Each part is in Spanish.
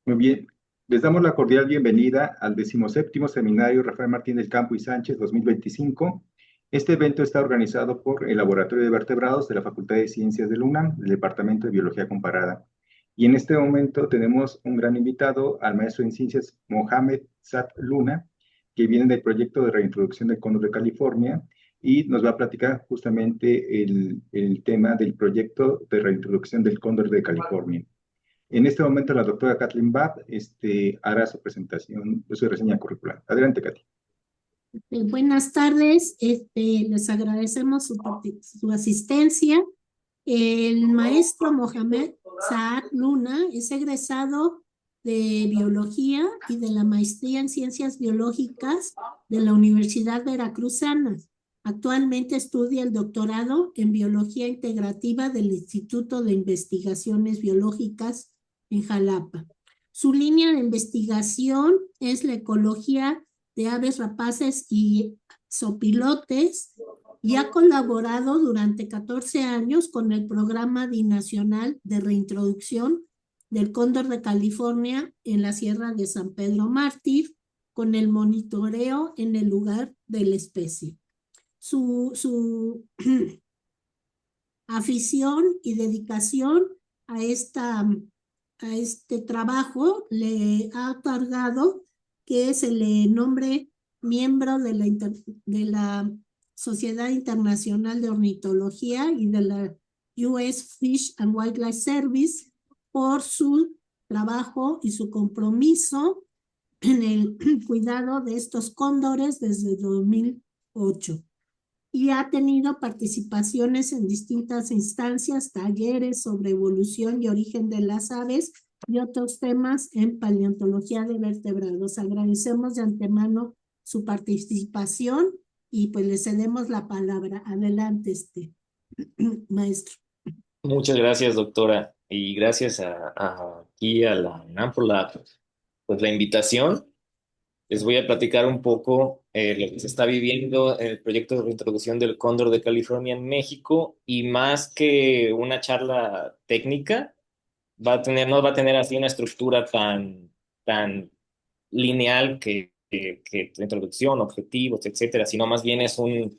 Muy bien, les damos la cordial bienvenida al 17º Seminario Rafael Martín del Campo y Sánchez 2025. Este evento está organizado por el Laboratorio de Vertebrados de la Facultad de Ciencias de la UNAM, del Departamento de Biología Comparada. Y en este momento tenemos un gran invitado, al maestro en ciencias Mohamed Saad Luna, que viene del proyecto de reintroducción del cóndor de California y nos va a platicar justamente el tema del proyecto de reintroducción del cóndor de California. En este momento la doctora Kathleen Babb hará su presentación, su reseña curricular. Adelante, Katy. Buenas tardes, les agradecemos su asistencia. El maestro Mohamed Saad Luna es egresado de Biología y de la Maestría en Ciencias Biológicas de la Universidad Veracruzana. Actualmente estudia el doctorado en Biología Integrativa del Instituto de Investigaciones Biológicas en Jalapa. Su línea de investigación es la ecología de aves rapaces y zopilotes y ha colaborado durante 14 años con el Programa Binacional de Reintroducción del Cóndor de California en la Sierra de San Pedro Mártir, con el monitoreo en el lugar de la especie. Su afición y dedicación a, a este trabajo le ha otorgado que se le nombre miembro de la Sociedad Internacional de Ornitología y de la US Fish and Wildlife Service por su trabajo y su compromiso en el cuidado de estos cóndores desde 2008 y ha tenido participaciones en distintas instancias, talleres sobre evolución y origen de las aves y otros temas en paleontología de vertebrados. Agradecemos de antemano su participación y pues le cedemos la palabra. Adelante, maestro. Muchas gracias, doctora, y gracias aquí a la UNAM por pues, la invitación. Les voy a platicar un poco lo que se está viviendo en el proyecto de reintroducción del cóndor de California en México, y más que una charla técnica, no va a tener así una estructura tan lineal que la introducción, objetivos, etcétera, sino más bien es como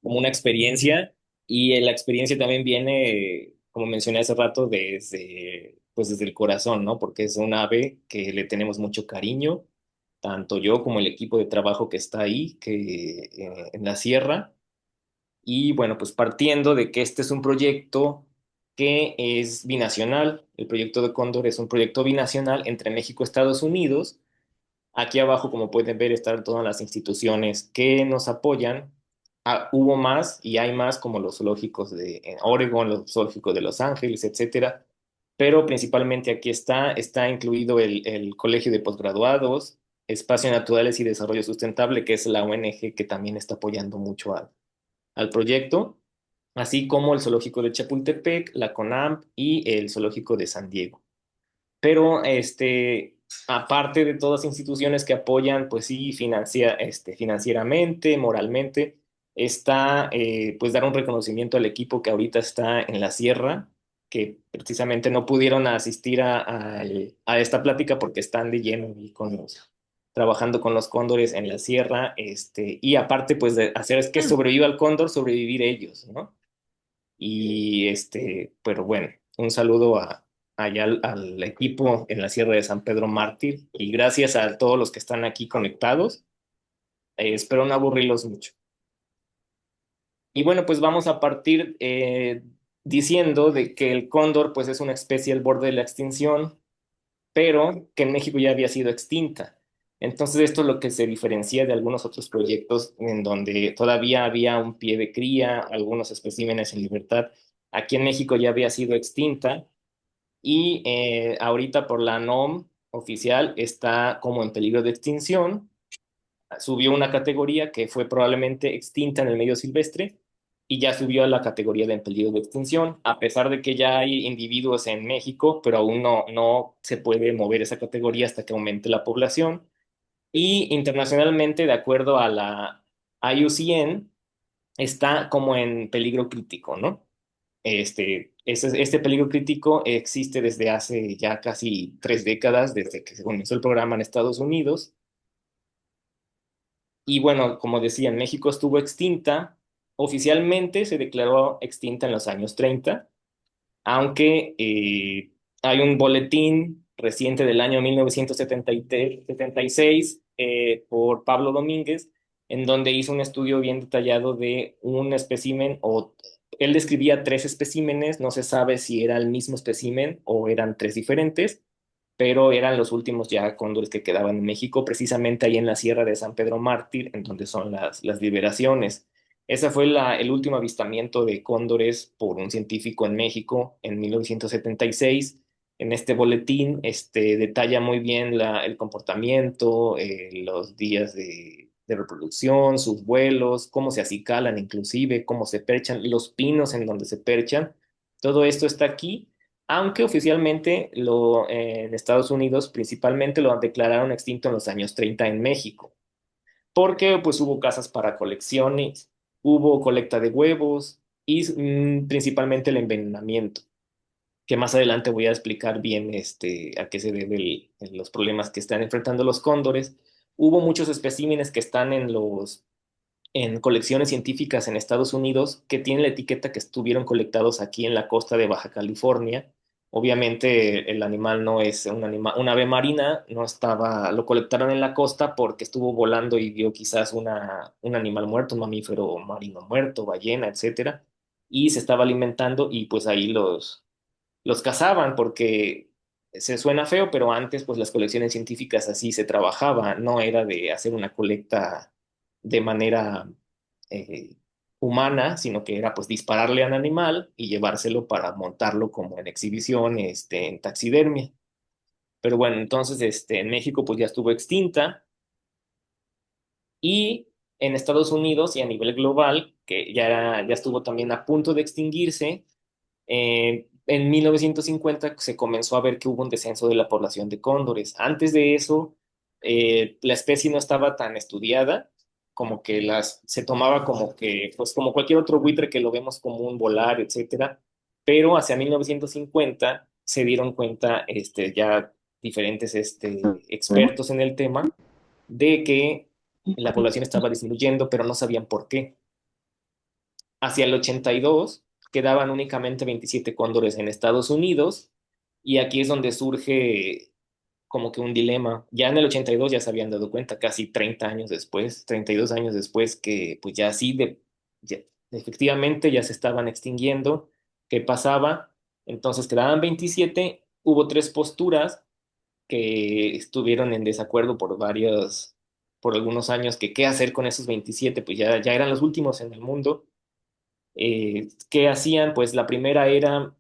una experiencia, y la experiencia también viene, como mencioné hace rato, pues desde el corazón, ¿no? Porque es un ave que le tenemos mucho cariño, tanto yo como el equipo de trabajo que está ahí, en la sierra. Y bueno, pues partiendo de que este es un proyecto que es binacional, el proyecto de Cóndor es un proyecto binacional entre México y Estados Unidos. Aquí abajo, como pueden ver, están todas las instituciones que nos apoyan. Hubo más y hay más, como los zoológicos de en Oregon, los zoológicos de Los Ángeles, etcétera. Pero principalmente aquí está incluido el Colegio de Postgraduados, Espacios Naturales y Desarrollo Sustentable, que es la ONG que también está apoyando mucho al proyecto, así como el zoológico de Chapultepec, la CONAMP y el zoológico de San Diego. Pero aparte de todas las instituciones que apoyan, pues sí, financieramente, moralmente, está pues dar un reconocimiento al equipo que ahorita está en la sierra, que precisamente no pudieron asistir a esta plática porque están de lleno y trabajando con los cóndores en la sierra, y aparte pues de hacer es que sobreviva el cóndor, sobrevivir ellos, ¿no? Y pero bueno, un saludo allá al equipo en la Sierra de San Pedro Mártir, y gracias a todos los que están aquí conectados. Espero no aburrirlos mucho. Y bueno, pues vamos a partir diciendo de que el cóndor pues es una especie al borde de la extinción, pero que en México ya había sido extinta. Entonces esto es lo que se diferencia de algunos otros proyectos en donde todavía había un pie de cría, algunos especímenes en libertad. Aquí en México ya había sido extinta, y ahorita por la NOM oficial está como en peligro de extinción. Subió una categoría que fue probablemente extinta en el medio silvestre, y ya subió a la categoría de en peligro de extinción, a pesar de que ya hay individuos en México, pero aún no se puede mover esa categoría hasta que aumente la población. Y internacionalmente, de acuerdo a la IUCN, está como en peligro crítico, ¿no? Este peligro crítico existe desde hace ya casi 3 décadas, desde que se comenzó el programa en Estados Unidos. Y bueno, como decía, en México estuvo extinta. Oficialmente se declaró extinta en los años 30, aunque hay un boletín reciente del año 1976 por Pablo Domínguez, en donde hizo un estudio bien detallado de un espécimen, o él describía 3 especímenes, no se sabe si era el mismo espécimen o eran 3 diferentes, pero eran los últimos ya cóndores que quedaban en México, precisamente ahí en la Sierra de San Pedro Mártir, en donde son las liberaciones. Ese fue el último avistamiento de cóndores por un científico en México en 1976. En este boletín detalla muy bien el comportamiento, los días de reproducción, sus vuelos, cómo se acicalan inclusive, cómo se perchan, los pinos en donde se perchan. Todo esto está aquí, aunque oficialmente en Estados Unidos principalmente lo declararon extinto en los años 30 en México, porque pues hubo casas para colecciones, hubo colecta de huevos y principalmente el envenenamiento, que más adelante voy a explicar bien a qué se debe los problemas que están enfrentando los cóndores. Hubo muchos especímenes que están en colecciones científicas en Estados Unidos que tienen la etiqueta que estuvieron colectados aquí en la costa de Baja California. Obviamente el animal no es un ave marina, no estaba, lo colectaron en la costa porque estuvo volando y vio quizás un animal muerto, un mamífero marino muerto, ballena, etcétera, y se estaba alimentando y pues ahí los cazaban porque se suena feo, pero antes pues las colecciones científicas así se trabajaba, no era de hacer una colecta de manera eh, humana, sino que era pues dispararle al animal y llevárselo para montarlo como en exhibición, en taxidermia. Pero bueno, entonces en México pues ya estuvo extinta, y en Estados Unidos y a nivel global, que ya estuvo también a punto de extinguirse. En 1950 se comenzó a ver que hubo un descenso de la población de cóndores. Antes de eso, la especie no estaba tan estudiada, como que se tomaba como que, pues como cualquier otro buitre que lo vemos común, volar, etcétera. Pero hacia 1950 se dieron cuenta, ya diferentes expertos en el tema, de que la población estaba disminuyendo, pero no sabían por qué. Hacia el 82 quedaban únicamente 27 cóndores en Estados Unidos, y aquí es donde surge como que un dilema. Ya en el 82 ya se habían dado cuenta, casi 30 años después, 32 años después, que pues ya sí, efectivamente ya se estaban extinguiendo. ¿Qué pasaba? Entonces quedaban 27, hubo 3 posturas que estuvieron en desacuerdo por algunos años, que qué hacer con esos 27, pues ya eran los últimos en el mundo. ¿Qué hacían? Pues la primera era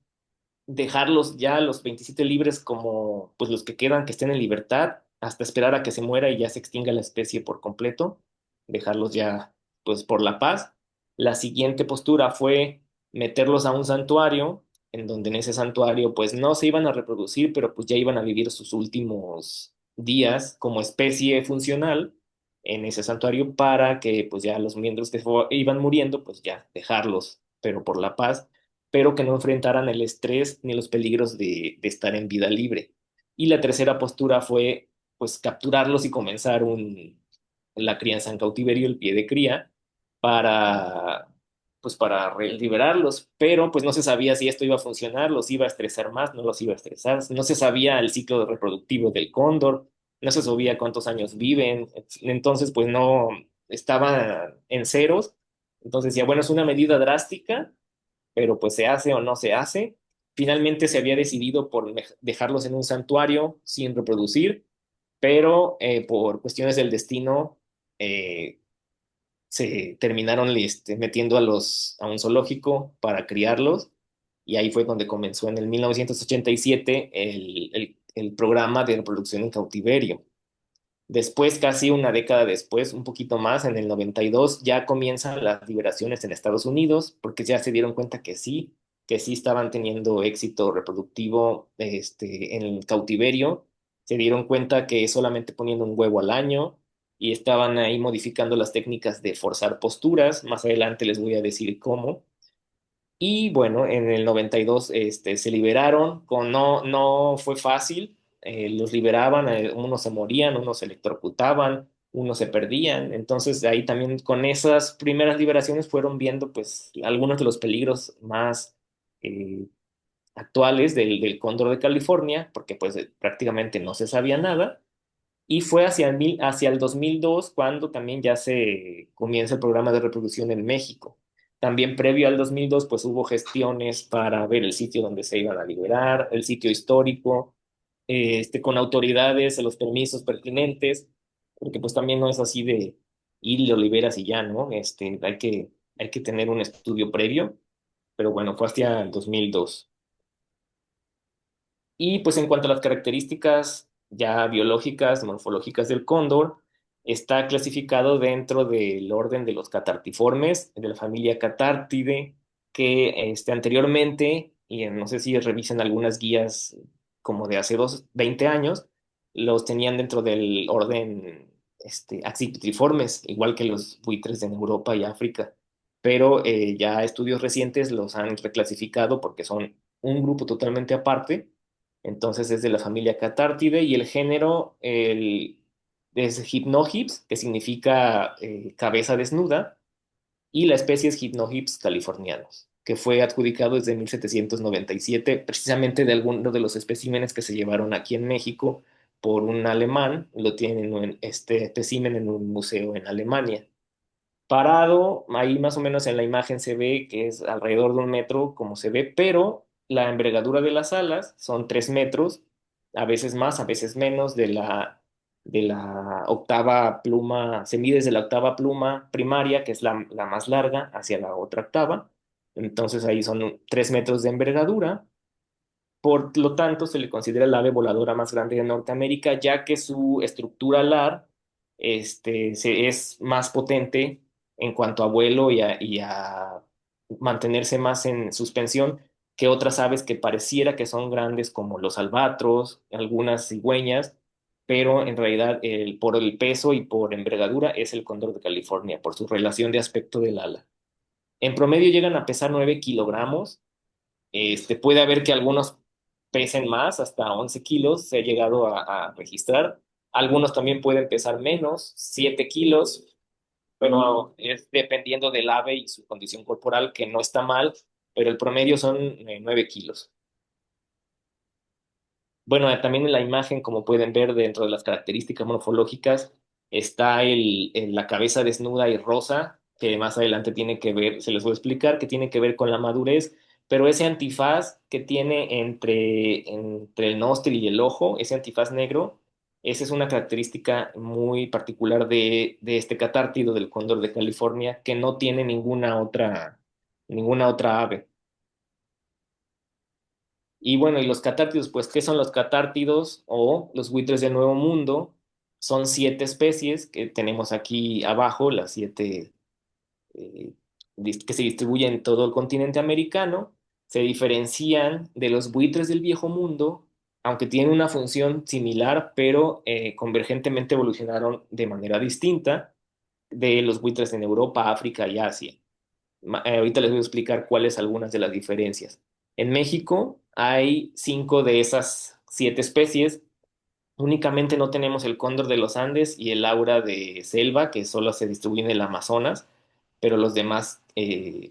dejarlos ya los 27 libres, como pues los que quedan, que estén en libertad hasta esperar a que se muera y ya se extinga la especie por completo, dejarlos ya pues por la paz. La siguiente postura fue meterlos a un santuario, en donde en ese santuario pues no se iban a reproducir, pero pues ya iban a vivir sus últimos días como especie funcional en ese santuario, para que pues ya los miembros que iban muriendo pues ya dejarlos, pero por la paz, pero que no enfrentaran el estrés ni los peligros de estar en vida libre. Y la tercera postura fue pues capturarlos y comenzar la crianza en cautiverio, el pie de cría, para liberarlos, pero pues no se sabía si esto iba a funcionar, los iba a estresar más, no los iba a estresar, no se sabía el ciclo reproductivo del cóndor, no se sabía cuántos años viven, entonces pues no estaba en ceros. Entonces ya bueno, es una medida drástica, pero pues se hace o no se hace. Finalmente se había decidido por dejarlos en un santuario sin reproducir, pero por cuestiones del destino eh, se terminaron metiendo a un zoológico para criarlos, y ahí fue donde comenzó en el 1987 el programa de reproducción en cautiverio. Después, casi una década después, un poquito más, en el 92, ya comienzan las liberaciones en Estados Unidos, porque ya se dieron cuenta que sí estaban teniendo éxito reproductivo en el cautiverio. Se dieron cuenta que solamente poniendo un huevo al año, y estaban ahí modificando las técnicas de forzar posturas. Más adelante les voy a decir cómo. Y bueno, en el 92 se liberaron, no fue fácil, los liberaban, unos se morían, unos se electrocutaban, unos se perdían. Entonces ahí también con esas primeras liberaciones fueron viendo pues algunos de los peligros más eh, actuales del cóndor de California, porque pues prácticamente no se sabía nada. Y fue hacia el 2002 cuando también ya se comienza el programa de reproducción en México. También previo al 2002 pues hubo gestiones para ver el sitio donde se iban a liberar, el sitio histórico, con autoridades, los permisos pertinentes, porque pues también no es así de ir y lo liberas y ya, ¿no? Hay que tener un estudio previo, pero bueno, fue hasta el 2002. Y pues en cuanto a las características ya biológicas, morfológicas del cóndor, está clasificado dentro del orden de los catartiformes, de la familia Catártide, que anteriormente, y no sé si revisen algunas guías como de hace 20 años, los tenían dentro del orden Accipitriformes, igual que los buitres en Europa y África. Pero ya estudios recientes los han reclasificado porque son un grupo totalmente aparte. Entonces es de la familia Catártide y el género es Hypnohips, que significa cabeza desnuda, y la especie es Hypnohips californianos, que fue adjudicado desde 1797, precisamente de alguno de los especímenes que se llevaron aquí en México por un alemán. Lo tienen este espécimen en un museo en Alemania. Parado, ahí más o menos en la imagen se ve que es alrededor de 1 metro, como se ve, pero la envergadura de las alas son 3 metros, a veces más, a veces menos, de la octava pluma, se mide desde la octava pluma primaria, que es la más larga, hacia la otra octava. Entonces ahí son 3 metros de envergadura. Por lo tanto, se le considera el ave voladora más grande de Norteamérica, ya que su estructura alar es más potente en cuanto a vuelo y a mantenerse más en suspensión que otras aves que pareciera que son grandes como los albatros, algunas cigüeñas, pero en realidad por el peso y por envergadura es el cóndor de California, por su relación de aspecto del ala. En promedio llegan a pesar 9 kilogramos. Puede haber que algunos pesen más, hasta 11 kilos se ha llegado a registrar. Algunos también pueden pesar menos, 7 kilos, pero es dependiendo del ave y su condición corporal, que no está mal, pero el promedio son 9 kilos. Bueno, también en la imagen, como pueden ver, dentro de las características morfológicas, está la cabeza desnuda y rosa, que más adelante tiene que ver, se les voy a explicar, que tiene que ver con la madurez, pero ese antifaz que tiene entre el nostril y el ojo, ese antifaz negro, esa es una característica muy particular de este catártido del cóndor de California, que no tiene ninguna otra ave. Y bueno, y los catártidos, pues, ¿qué son los catártidos o los buitres del Nuevo Mundo? Son 7 especies que tenemos aquí abajo, las 7 eh, que se distribuyen en todo el continente americano. Se diferencian de los buitres del Viejo Mundo, aunque tienen una función similar, pero convergentemente evolucionaron de manera distinta de los buitres en Europa, África y Asia. Ahorita les voy a explicar cuáles algunas de las diferencias. En México hay 5 de esas 7 especies. Únicamente no tenemos el cóndor de los Andes y el aura de selva, que solo se distribuye en el Amazonas, pero los demás,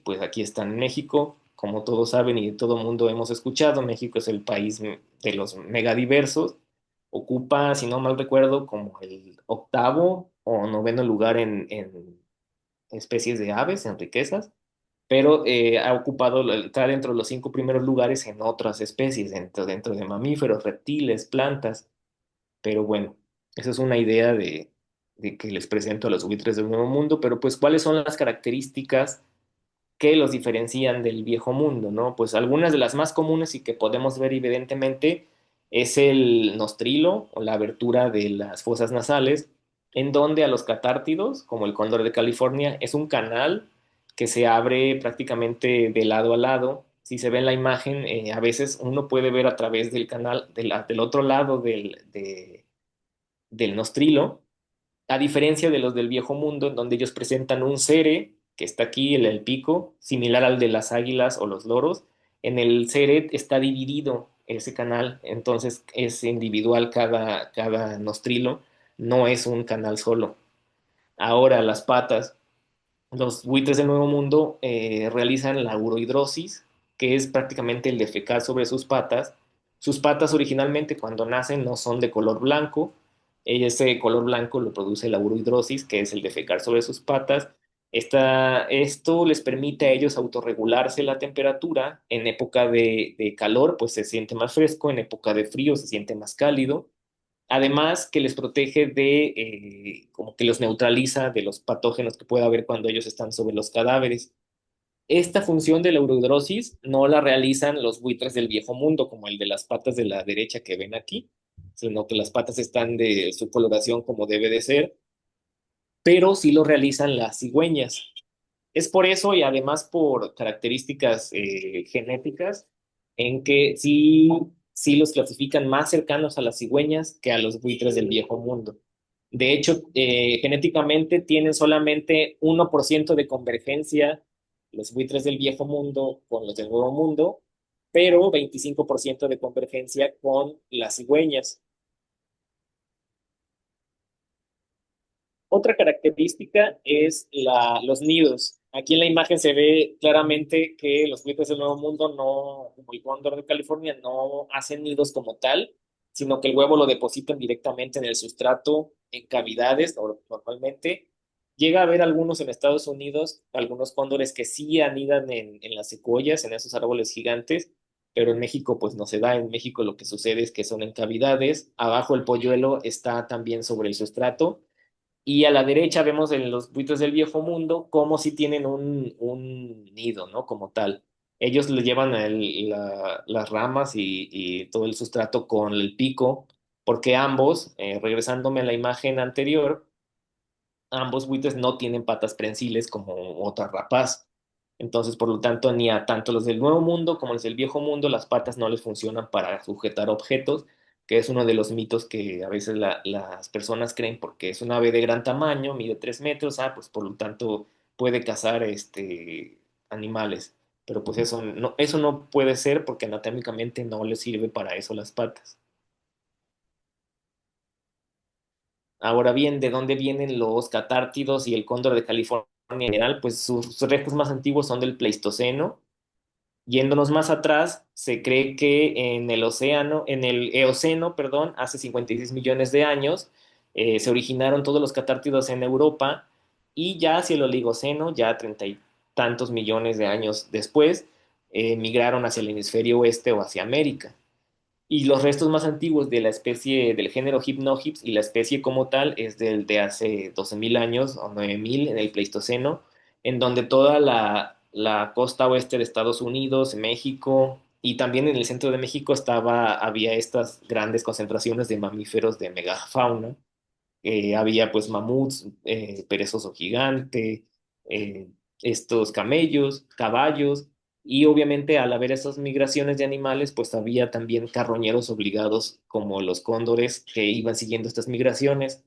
pues aquí están en México. Como todos saben y todo mundo hemos escuchado, México es el país de los megadiversos. Ocupa, si no mal recuerdo, como el octavo o noveno lugar en especies de aves, en riquezas, pero está dentro de los 5 primeros lugares en otras especies, dentro de mamíferos, reptiles, plantas, pero bueno, esa es una idea de que les presento a los buitres del Nuevo Mundo, pero pues, ¿cuáles son las características que los diferencian del Viejo Mundo, ¿no? Pues algunas de las más comunes y que podemos ver evidentemente es el nostrilo o la abertura de las fosas nasales, en donde a los catártidos, como el cóndor de California, es un canal que se abre prácticamente de lado a lado. Si se ve en la imagen, a veces uno puede ver a través del canal, del otro lado del nostrilo, a diferencia de los del Viejo Mundo, en donde ellos presentan un cere que está aquí, el pico, similar al de las águilas o los loros. En el CERED está dividido ese canal, entonces es individual cada nostrilo, no es un canal solo. Ahora las patas. Los buitres del Nuevo Mundo realizan la urohidrosis, que es prácticamente el defecar sobre sus patas. Sus patas originalmente cuando nacen no son de color blanco. Ese color blanco lo produce la urohidrosis, que es el defecar sobre sus patas. Esto les permite a ellos autorregularse la temperatura. En época de calor, pues se siente más fresco. En época de frío se siente más cálido. Además, que les protege como que los neutraliza de los patógenos que pueda haber cuando ellos están sobre los cadáveres. Esta función de la urodrosis no la realizan los buitres del viejo mundo, como el de las patas de la derecha que ven aquí, sino que las patas están de su coloración como debe de ser, pero sí lo realizan las cigüeñas. Es por eso y además por características genéticas en que sí los clasifican más cercanos a las cigüeñas que a los buitres del viejo mundo. De hecho, genéticamente tienen solamente 1% de convergencia los buitres del viejo mundo con los del nuevo mundo, pero 25% de convergencia con las cigüeñas. Otra característica es los nidos. Aquí en la imagen se ve claramente que los buitres del Nuevo Mundo no, como el cóndor de California, no hacen nidos como tal, sino que el huevo lo depositan directamente en el sustrato, en cavidades, normalmente. Llega a haber algunos en Estados Unidos, algunos cóndores que sí anidan en las secuoyas, en esos árboles gigantes, pero en México pues no se da. En México lo que sucede es que son en cavidades. Abajo el polluelo está también sobre el sustrato y a la derecha vemos en los buitres del viejo mundo como si tienen un nido, ¿no? Como tal. Ellos le llevan las ramas y todo el sustrato con el pico, porque ambos, regresándome a la imagen anterior, ambos buitres no tienen patas prensiles como otra rapaz. Entonces, por lo tanto, ni a tanto los del Nuevo Mundo como los del Viejo Mundo, las patas no les funcionan para sujetar objetos, que es uno de los mitos que a veces las personas creen, porque es un ave de gran tamaño, mide 3 metros, pues por lo tanto puede cazar animales. Pero pues eso no puede ser porque anatómicamente no les sirve para eso las patas. Ahora bien, ¿de dónde vienen los catártidos y el cóndor de California en general? Pues sus restos más antiguos son del Pleistoceno. Yéndonos más atrás, se cree que en el Eoceno, perdón, hace 56 millones de años, se originaron todos los catártidos en Europa y ya hacia el Oligoceno, ya 30 y tantos millones de años después, migraron hacia el hemisferio oeste o hacia América. Y los restos más antiguos de la especie del género Hypnohips y la especie como tal es de hace 12.000 años o 9.000 en el Pleistoceno, en donde toda la costa oeste de Estados Unidos, México y también en el centro de México había estas grandes concentraciones de mamíferos de megafauna. Había pues mamuts, perezoso gigante, eh, estos camellos, caballos, y obviamente al haber esas migraciones de animales, pues había también carroñeros obligados como los cóndores que iban siguiendo estas migraciones.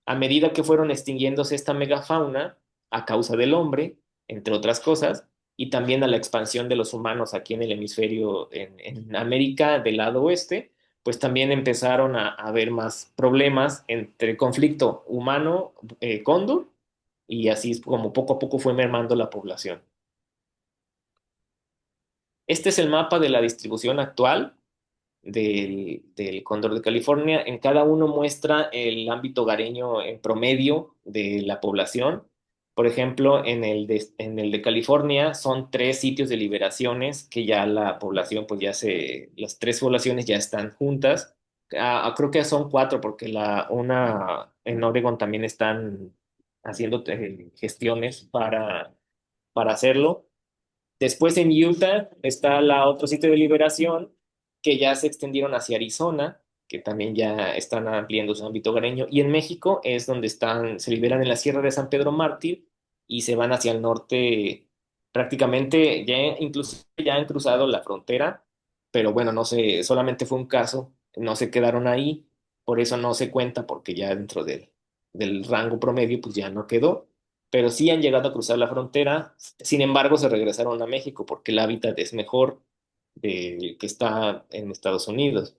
A medida que fueron extinguiéndose esta megafauna a causa del hombre, entre otras cosas, y también a la expansión de los humanos aquí en el hemisferio, en América del lado oeste, pues también empezaron a haber más problemas entre conflicto humano-cóndor, y así es como poco a poco fue mermando la población. Este es el mapa de la distribución actual del cóndor de California. En cada uno muestra el ámbito hogareño en promedio de la población. Por ejemplo, en el de California son 3 sitios de liberaciones que ya la población, pues las 3 poblaciones ya están juntas. Creo que son 4 porque una en Oregon también están haciendo gestiones para hacerlo. Después en Utah está la otro sitio de liberación que ya se extendieron hacia Arizona, que también ya están ampliando su ámbito hogareño. Y en México es donde se liberan en la Sierra de San Pedro Mártir y se van hacia el norte prácticamente, incluso ya han cruzado la frontera, pero bueno, no sé, solamente fue un caso, no se quedaron ahí, por eso no se cuenta, porque ya dentro del rango promedio pues ya no quedó. pero sí han llegado a cruzar la frontera. Sin embargo, se regresaron a México porque el hábitat es mejor del que está en Estados Unidos.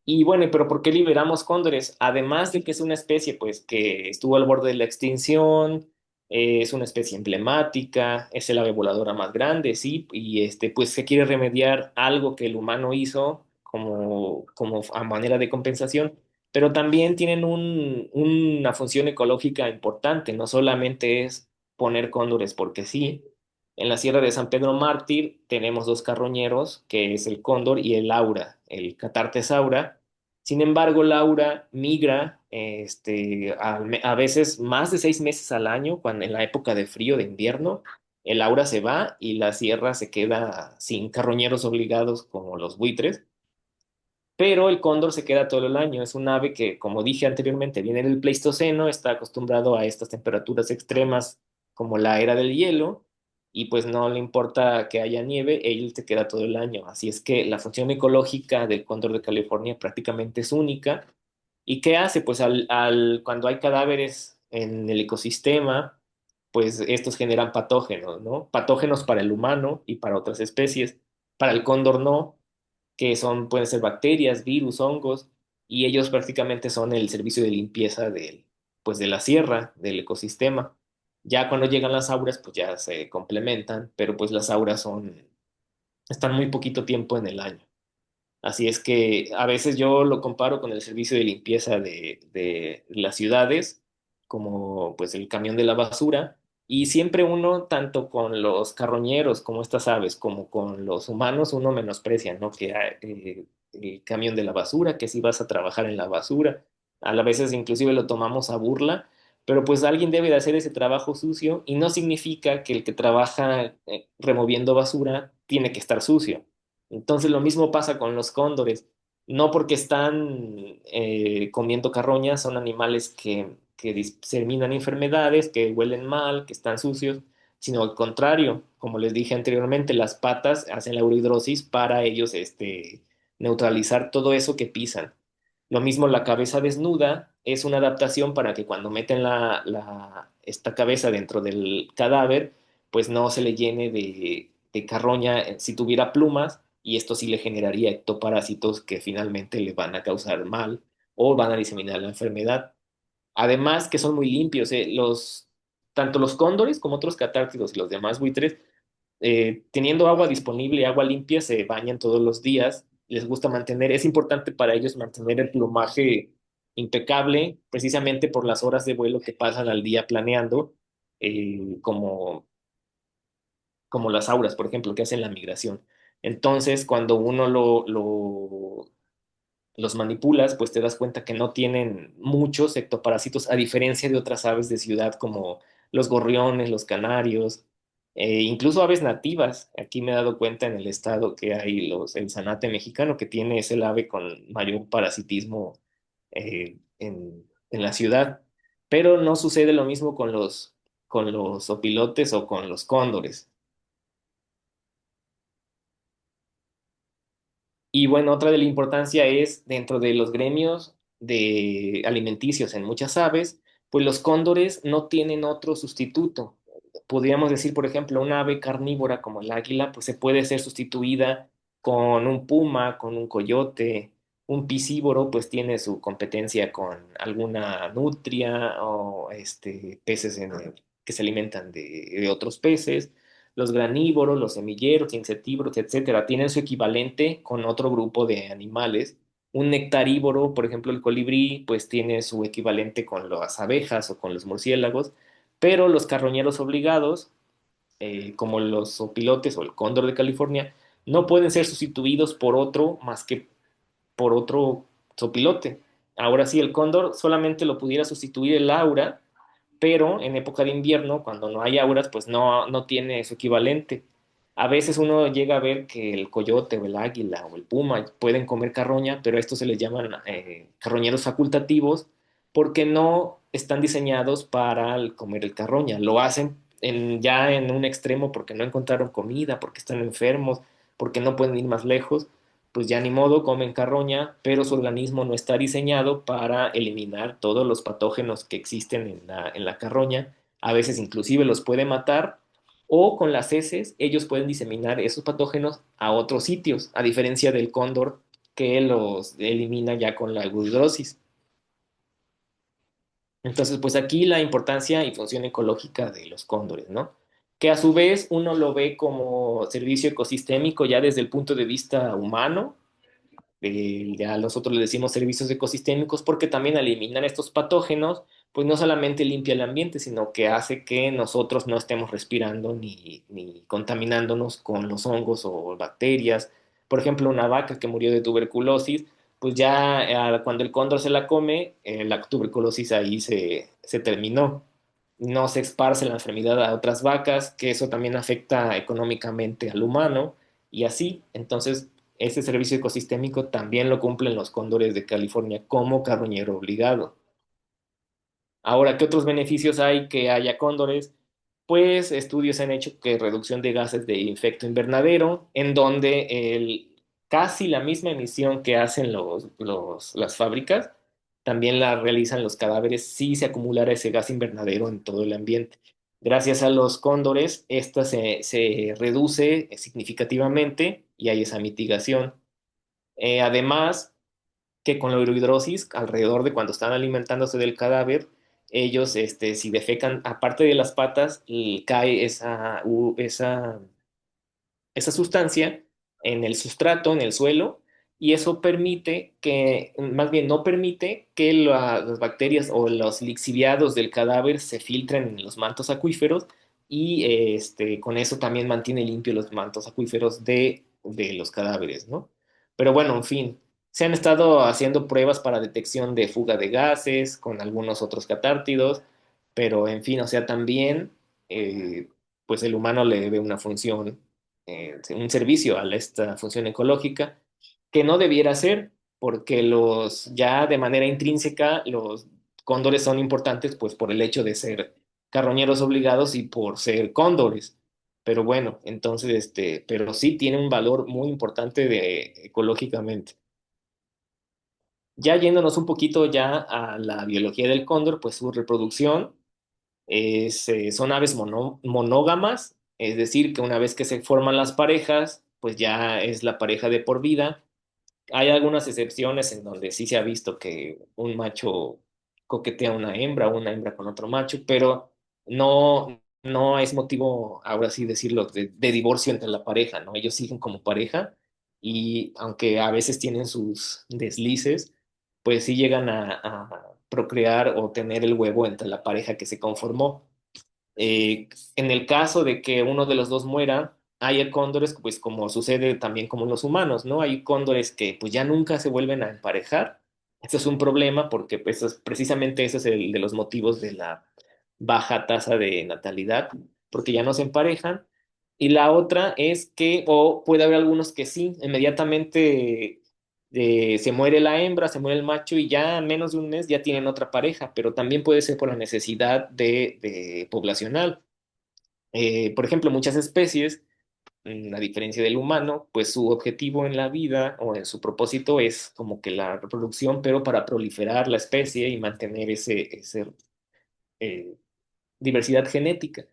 Y bueno, pero ¿por qué liberamos cóndores? Además de que es una especie pues que estuvo al borde de la extinción, es una especie emblemática, es el ave voladora más grande, sí, y pues se quiere remediar algo que el humano hizo como a manera de compensación, pero también tienen una función ecológica importante, no solamente es poner cóndores porque sí. En la Sierra de San Pedro Mártir tenemos dos carroñeros, que es el cóndor y el aura, el Catartes aura. Sin embargo, Laura migra a veces más de 6 meses al año, cuando en la época de frío de invierno, el Laura se va y la sierra se queda sin carroñeros obligados como los buitres, pero el cóndor se queda todo el año. Es un ave que, como dije anteriormente, viene del Pleistoceno, está acostumbrado a estas temperaturas extremas como la era del hielo, y pues no le importa que haya nieve, él se queda todo el año. Así es que la función ecológica del cóndor de California prácticamente es única. ¿Y qué hace? Pues cuando hay cadáveres en el ecosistema, pues estos generan patógenos, ¿no? Patógenos para el humano y para otras especies. Para el cóndor no, que pueden ser bacterias, virus, hongos, y ellos prácticamente son el servicio de limpieza pues de la sierra, del ecosistema. Ya cuando llegan las auras, pues ya se complementan, pero pues las auras están muy poquito tiempo en el año. Así es que a veces yo lo comparo con el servicio de limpieza de las ciudades, como pues el camión de la basura, y siempre uno, tanto con los carroñeros como estas aves, como con los humanos, uno menosprecia, ¿no? Que el camión de la basura, que si vas a trabajar en la basura, a la veces inclusive lo tomamos a burla, pero pues alguien debe de hacer ese trabajo sucio y no significa que el que trabaja removiendo basura tiene que estar sucio. Entonces lo mismo pasa con los cóndores. No porque están comiendo carroña, son animales que diseminan enfermedades, que huelen mal, que están sucios, sino al contrario, como les dije anteriormente, las patas hacen la urohidrosis para ellos neutralizar todo eso que pisan. Lo mismo la cabeza desnuda es una adaptación para que cuando meten esta cabeza dentro del cadáver, pues no se le llene de carroña si tuviera plumas, y esto sí le generaría ectoparásitos que finalmente le van a causar mal o van a diseminar la enfermedad. Además que son muy limpios, tanto los cóndores como otros catártidos y los demás buitres, teniendo agua disponible, agua limpia, se bañan todos los días, les gusta mantener, es importante para ellos mantener el plumaje impecable, precisamente por las horas de vuelo que pasan al día planeando, como las auras, por ejemplo, que hacen la migración. Entonces, cuando uno los manipulas, pues te das cuenta que no tienen muchos ectoparásitos, a diferencia de otras aves de ciudad como los gorriones, los canarios, incluso aves nativas. Aquí me he dado cuenta en el estado que hay el zanate mexicano, que tiene es el ave con mayor parasitismo en la ciudad. Pero no sucede lo mismo con los opilotes o con los cóndores. Y bueno, otra de la importancia es dentro de los gremios de alimenticios en muchas aves, pues los cóndores no tienen otro sustituto. Podríamos decir, por ejemplo, una ave carnívora como el águila, pues se puede ser sustituida con un puma, con un coyote. Un piscívoro, pues tiene su competencia con alguna nutria o peces que se alimentan de otros peces. Los granívoros, los semilleros, insectívoros, etcétera, tienen su equivalente con otro grupo de animales. Un nectarívoro, por ejemplo, el colibrí, pues tiene su equivalente con las abejas o con los murciélagos, pero los carroñeros obligados, como los opilotes o el cóndor de California, no pueden ser sustituidos por otro más que por otro sopilote. Ahora sí, el cóndor solamente lo pudiera sustituir el aura, pero en época de invierno, cuando no hay auras, pues no tiene su equivalente. A veces uno llega a ver que el coyote o el águila o el puma pueden comer carroña, pero a estos se les llaman carroñeros facultativos porque no están diseñados para comer el carroña. Lo hacen ya en un extremo porque no encontraron comida, porque están enfermos, porque no pueden ir más lejos, pues ya ni modo, comen carroña, pero su organismo no está diseñado para eliminar todos los patógenos que existen en la carroña. A veces inclusive los puede matar, o con las heces ellos pueden diseminar esos patógenos a otros sitios, a diferencia del cóndor que los elimina ya con la eudrosis. Entonces, pues aquí la importancia y función ecológica de los cóndores, ¿no? Que a su vez uno lo ve como servicio ecosistémico ya desde el punto de vista humano. Ya nosotros le decimos servicios ecosistémicos porque también al eliminar estos patógenos, pues no solamente limpia el ambiente, sino que hace que nosotros no estemos respirando ni contaminándonos con los hongos o bacterias. Por ejemplo, una vaca que murió de tuberculosis, pues ya cuando el cóndor se la come, la tuberculosis ahí se terminó. No se esparce la enfermedad a otras vacas, que eso también afecta económicamente al humano y así. Entonces, ese servicio ecosistémico también lo cumplen los cóndores de California como carroñero obligado. Ahora, ¿qué otros beneficios hay que haya cóndores? Pues estudios han hecho que reducción de gases de efecto invernadero, en donde casi la misma emisión que hacen las fábricas, también la realizan los cadáveres si se acumulara ese gas invernadero en todo el ambiente. Gracias a los cóndores, esta se reduce significativamente y hay esa mitigación. Además, que con la urohidrosis, alrededor de cuando están alimentándose del cadáver, ellos, si defecan, aparte de las patas, y cae esa sustancia en el sustrato, en el suelo, y eso permite que, más bien no permite que las bacterias o los lixiviados del cadáver se filtren en los mantos acuíferos y con eso también mantiene limpios los mantos acuíferos de los cadáveres, ¿no? Pero bueno, en fin, se han estado haciendo pruebas para detección de fuga de gases con algunos otros catártidos, pero en fin, o sea, también, pues el humano le debe una función, un servicio a esta función ecológica que no debiera ser, porque ya de manera intrínseca los cóndores son importantes pues por el hecho de ser carroñeros obligados y por ser cóndores. Pero bueno, entonces, pero sí tiene un valor muy importante ecológicamente. Ya yéndonos un poquito ya a la biología del cóndor, pues su reproducción son aves monógamas, es decir, que una vez que se forman las parejas, pues ya es la pareja de por vida. Hay algunas excepciones en donde sí se ha visto que un macho coquetea a una hembra con otro macho, pero no es motivo, ahora sí decirlo, de divorcio entre la pareja, ¿no? Ellos siguen como pareja y aunque a veces tienen sus deslices, pues sí llegan a procrear o tener el huevo entre la pareja que se conformó. En el caso de que uno de los dos muera, hay cóndores, pues como sucede también como en los humanos, ¿no? Hay cóndores que pues ya nunca se vuelven a emparejar. Eso es un problema porque pues, precisamente ese es el de los motivos de la baja tasa de natalidad, porque ya no se emparejan. Y la otra es que, o puede haber algunos que sí, inmediatamente se muere la hembra, se muere el macho y ya en menos de un mes ya tienen otra pareja, pero también puede ser por la necesidad de poblacional. Por ejemplo, muchas especies, a diferencia del humano, pues su objetivo en la vida o en su propósito es como que la reproducción, pero para proliferar la especie y mantener ese eh, diversidad genética.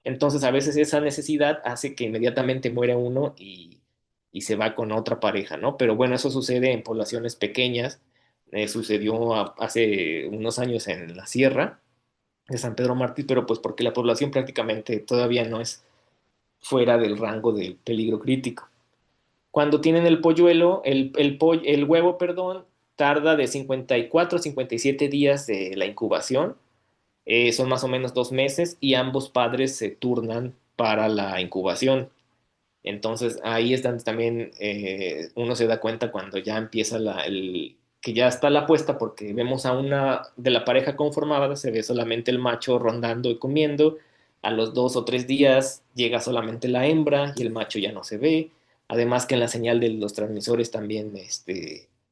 Entonces, a veces esa necesidad hace que inmediatamente muera uno y se va con otra pareja, ¿no? Pero bueno, eso sucede en poblaciones pequeñas. Sucedió hace unos años en la sierra de San Pedro Mártir, pero pues porque la población prácticamente todavía no es fuera del rango del peligro crítico. Cuando tienen el polluelo, el huevo, perdón, tarda de 54 a 57 días de la incubación, son más o menos 2 meses y ambos padres se turnan para la incubación. Entonces ahí es donde también uno se da cuenta cuando ya empieza que ya está la puesta porque vemos a una de la pareja conformada, se ve solamente el macho rondando y comiendo, a los 2 o 3 días llega solamente la hembra y el macho ya no se ve, además que en la señal de los transmisores también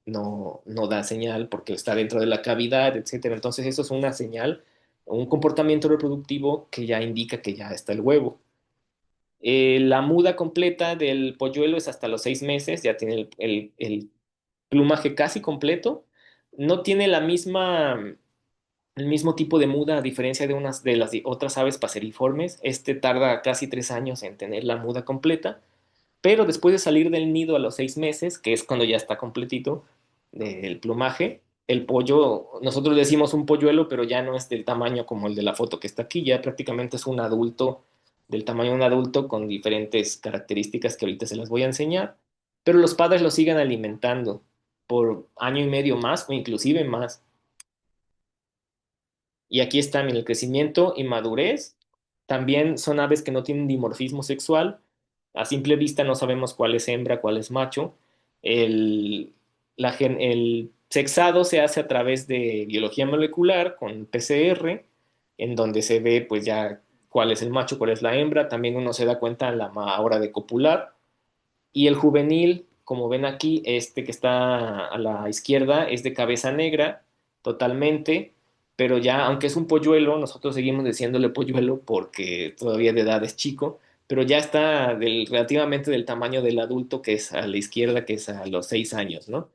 no da señal porque está dentro de la cavidad, etcétera. Entonces eso es una señal, un comportamiento reproductivo que ya indica que ya está el huevo. La muda completa del polluelo es hasta los 6 meses, ya tiene el plumaje casi completo. No tiene el mismo tipo de muda, a diferencia de unas de las otras aves paseriformes. Este tarda casi 3 años en tener la muda completa, pero después de salir del nido a los 6 meses, que es cuando ya está completito del plumaje, el pollo, nosotros decimos un polluelo, pero ya no es del tamaño como el de la foto que está aquí, ya prácticamente es un adulto, del tamaño de un adulto con diferentes características que ahorita se las voy a enseñar, pero los padres lo siguen alimentando por año y medio más o inclusive más. Y aquí están en el crecimiento y madurez. También son aves que no tienen dimorfismo sexual. A simple vista no sabemos cuál es hembra, cuál es macho. El sexado se hace a través de biología molecular con PCR, en donde se ve pues ya cuál es el macho, cuál es la hembra. También uno se da cuenta a la hora de copular. Y el juvenil, como ven aquí, este que está a la izquierda es de cabeza negra totalmente, pero ya, aunque es un polluelo, nosotros seguimos diciéndole polluelo porque todavía de edad es chico, pero ya está relativamente del tamaño del adulto que es a la izquierda, que es a los 6 años, ¿no?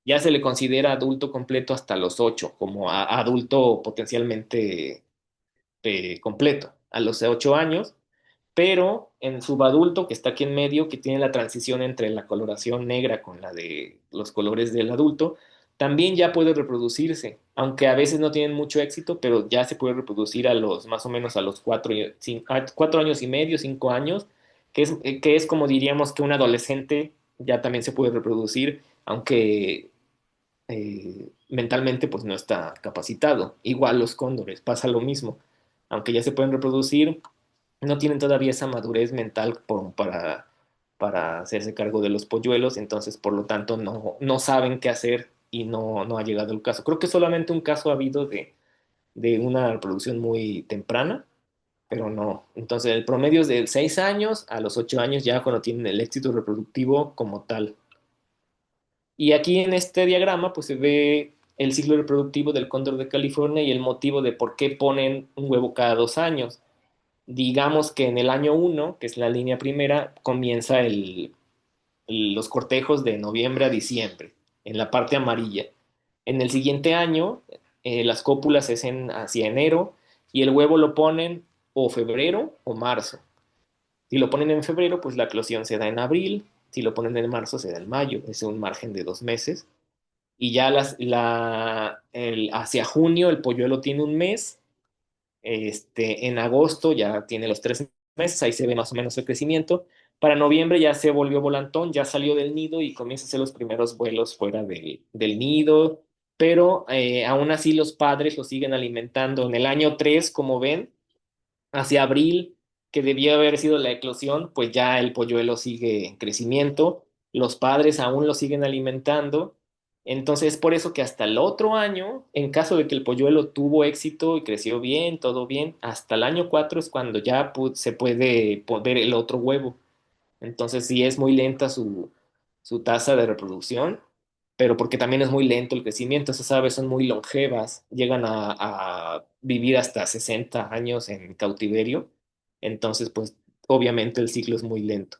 Ya se le considera adulto completo hasta los 8, como adulto potencialmente completo, a los 8 años, pero en subadulto, que está aquí en medio, que tiene la transición entre la coloración negra con la de los colores del adulto, también ya puede reproducirse, aunque a veces no tienen mucho éxito, pero ya se puede reproducir a los más o menos a los 4 años y medio, 5 años, que es como diríamos que un adolescente ya también se puede reproducir, aunque mentalmente pues no está capacitado. Igual los cóndores, pasa lo mismo. Aunque ya se pueden reproducir, no tienen todavía esa madurez mental para hacerse cargo de los polluelos, entonces por lo tanto no saben qué hacer y no ha llegado el caso. Creo que solamente un caso ha habido de una reproducción muy temprana, pero no. Entonces el promedio es de 6 años a los 8 años ya cuando tienen el éxito reproductivo como tal. Y aquí en este diagrama pues se ve el ciclo reproductivo del cóndor de California y el motivo de por qué ponen un huevo cada 2 años. Digamos que en el año 1, que es la línea primera, comienza los cortejos de noviembre a diciembre, en la parte amarilla. En el siguiente año, las cópulas es hacia enero y el huevo lo ponen o febrero o marzo. Si lo ponen en febrero, pues la eclosión se da en abril. Si lo ponen en marzo, se da en mayo. Es un margen de 2 meses. Y ya hacia junio el polluelo tiene un mes. En agosto ya tiene los 3 meses, ahí se ve más o menos el crecimiento. Para noviembre ya se volvió volantón, ya salió del nido y comienza a hacer los primeros vuelos fuera del nido, pero aún así los padres lo siguen alimentando. En el año 3, como ven, hacia abril, que debía haber sido la eclosión, pues ya el polluelo sigue en crecimiento, los padres aún lo siguen alimentando, entonces es por eso que hasta el otro año, en caso de que el polluelo tuvo éxito y creció bien, todo bien, hasta el año 4 es cuando ya se puede poner el otro huevo. Entonces sí es muy lenta su tasa de reproducción, pero porque también es muy lento el crecimiento. Esas aves son muy longevas, llegan a vivir hasta 60 años en cautiverio. Entonces, pues obviamente el ciclo es muy lento.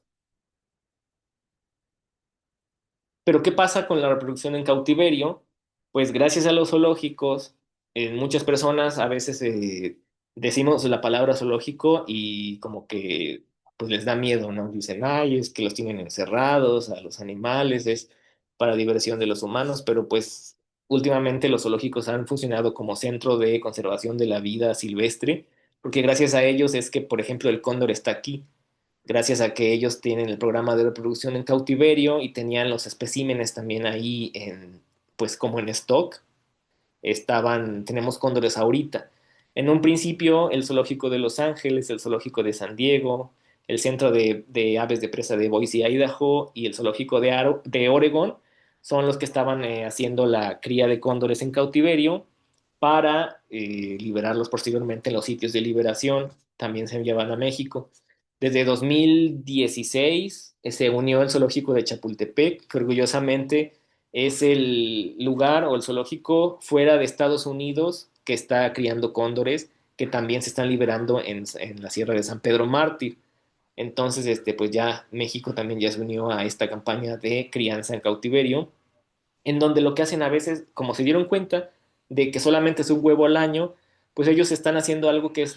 Pero ¿qué pasa con la reproducción en cautiverio? Pues gracias a los zoológicos, muchas personas a veces decimos la palabra zoológico y como que pues les da miedo, ¿no? Dicen, ay, es que los tienen encerrados a los animales, es para diversión de los humanos, pero pues últimamente los zoológicos han funcionado como centro de conservación de la vida silvestre, porque gracias a ellos es que, por ejemplo, el cóndor está aquí gracias a que ellos tienen el programa de reproducción en cautiverio y tenían los especímenes también ahí pues como en stock, tenemos cóndores ahorita. En un principio, el zoológico de Los Ángeles, el zoológico de San Diego, el centro de aves de presa de Boise, Idaho y el zoológico de Oregon son los que estaban haciendo la cría de cóndores en cautiverio para liberarlos posteriormente en los sitios de liberación. También se enviaban a México. Desde 2016 se unió el zoológico de Chapultepec, que orgullosamente es el lugar o el zoológico fuera de Estados Unidos que está criando cóndores, que también se están liberando en la Sierra de San Pedro Mártir. Entonces, pues ya México también ya se unió a esta campaña de crianza en cautiverio, en donde lo que hacen a veces, como se dieron cuenta de que solamente es un huevo al año, pues ellos están haciendo algo que es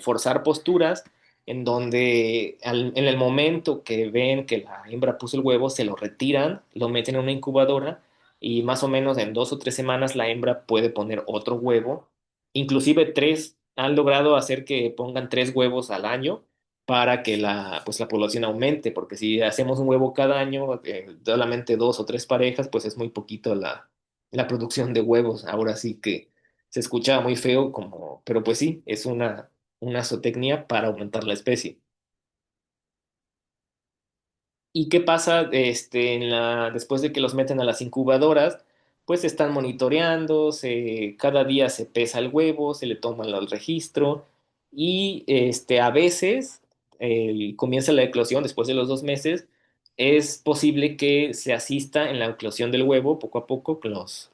forzar posturas, en donde en el momento que ven que la hembra puso el huevo, se lo retiran, lo meten en una incubadora y más o menos en 2 o 3 semanas la hembra puede poner otro huevo, inclusive tres. Han logrado hacer que pongan 3 huevos al año para que pues la población aumente, porque si hacemos un huevo cada año, solamente 2 o 3 parejas, pues es muy poquito la producción de huevos. Ahora sí que se escucha muy feo, pero pues sí, es una zootecnia para aumentar la especie. ¿Y qué pasa después de que los meten a las incubadoras? Pues se están monitoreando, cada día se pesa el huevo, se le toma el registro y a veces comienza la eclosión después de los 2 meses. Es posible que se asista en la eclosión del huevo poco a poco, con los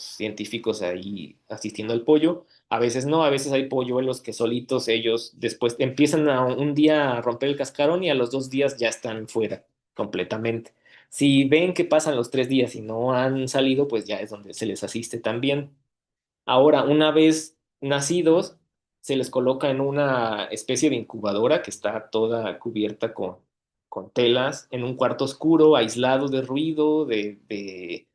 científicos ahí asistiendo al pollo. A veces no, a veces hay polluelos que solitos ellos después empiezan un día a romper el cascarón y a los 2 días ya están fuera completamente. Si ven que pasan los 3 días y no han salido, pues ya es donde se les asiste también. Ahora, una vez nacidos, se les coloca en una especie de incubadora que está toda cubierta con telas, en un cuarto oscuro, aislado de ruido, de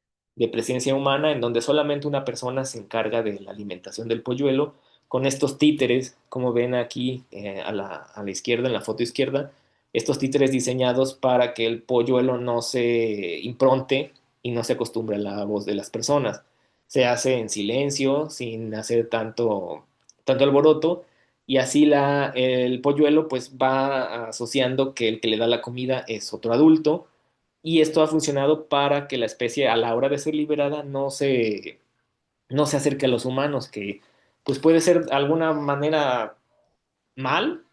presencia humana, en donde solamente una persona se encarga de la alimentación del polluelo, con estos títeres, como ven aquí a la izquierda, en la foto izquierda, estos títeres diseñados para que el polluelo no se impronte y no se acostumbre a la voz de las personas. Se hace en silencio, sin hacer tanto alboroto, y así el polluelo pues va asociando que el que le da la comida es otro adulto, y esto ha funcionado para que la especie a la hora de ser liberada no se acerque a los humanos, que pues puede ser de alguna manera mal,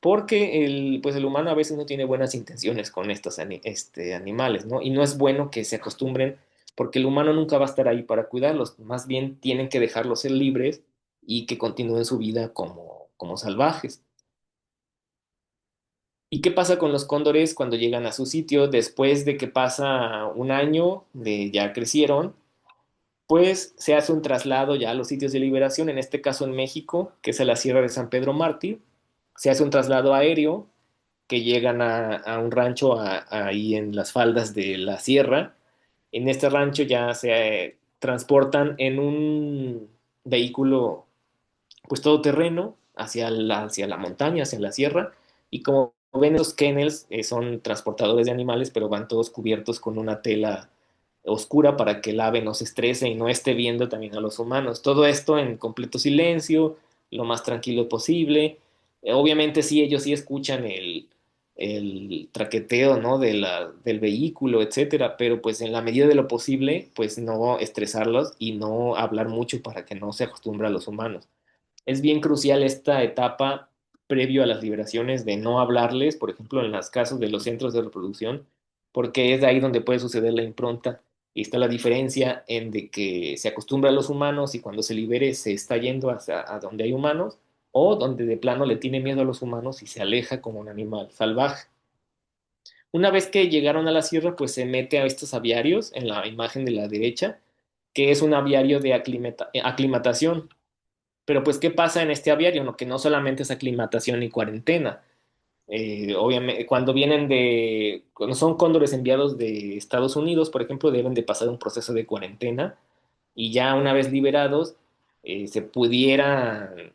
porque pues el humano a veces no tiene buenas intenciones con estos animales, ¿no? Y no es bueno que se acostumbren, porque el humano nunca va a estar ahí para cuidarlos, más bien tienen que dejarlos ser libres y que continúen su vida como salvajes. ¿Y qué pasa con los cóndores cuando llegan a su sitio después de que pasa un año de ya crecieron? Pues se hace un traslado ya a los sitios de liberación, en este caso en México, que es a la Sierra de San Pedro Mártir. Se hace un traslado aéreo que llegan a un rancho ahí en las faldas de la sierra. En este rancho ya se transportan en un vehículo pues todoterreno hacia la montaña, hacia la sierra, y como ven los kennels son transportadores de animales, pero van todos cubiertos con una tela oscura para que el ave no se estrese y no esté viendo también a los humanos. Todo esto en completo silencio, lo más tranquilo posible. Obviamente sí, ellos sí escuchan el traqueteo, ¿no? del vehículo, etcétera, pero pues en la medida de lo posible, pues no estresarlos y no hablar mucho para que no se acostumbre a los humanos. Es bien crucial esta etapa previo a las liberaciones de no hablarles, por ejemplo, en los casos de los centros de reproducción, porque es de ahí donde puede suceder la impronta. Y está la diferencia en de que se acostumbra a los humanos y cuando se libere se está yendo hacia a donde hay humanos, o donde de plano le tiene miedo a los humanos y se aleja como un animal salvaje. Una vez que llegaron a la sierra, pues se mete a estos aviarios en la imagen de la derecha, que es un aviario de aclimatación. Pero pues, ¿qué pasa en este aviario? No, que no solamente es aclimatación y cuarentena. Obviamente, cuando son cóndores enviados de Estados Unidos, por ejemplo, deben de pasar un proceso de cuarentena y ya una vez liberados, se pudieran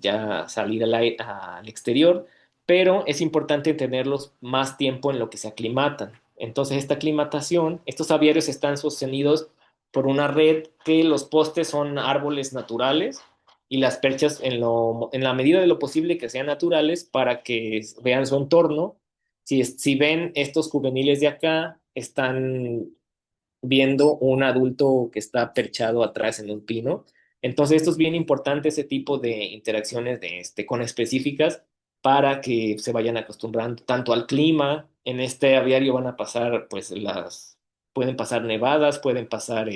ya salir al exterior, pero es importante tenerlos más tiempo en lo que se aclimatan. Entonces, esta aclimatación, estos aviarios están sostenidos por una red que los postes son árboles naturales y las perchas en la medida de lo posible que sean naturales para que vean su entorno. Si ven estos juveniles de acá, están viendo un adulto que está perchado atrás en un pino. Entonces, esto es bien importante, ese tipo de interacciones con específicas para que se vayan acostumbrando tanto al clima. En este aviario van a pasar, pues, pueden pasar nevadas, pueden pasar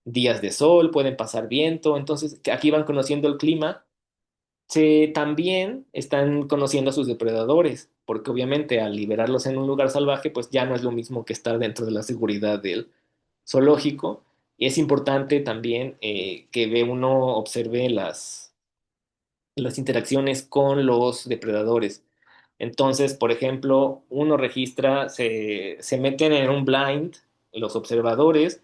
días de sol, pueden pasar viento. Entonces, aquí van conociendo el clima también están conociendo a sus depredadores, porque obviamente al liberarlos en un lugar salvaje, pues ya no es lo mismo que estar dentro de la seguridad del zoológico. Y es importante también que uno observe las interacciones con los depredadores. Entonces, por ejemplo, uno registra, se meten en un blind los observadores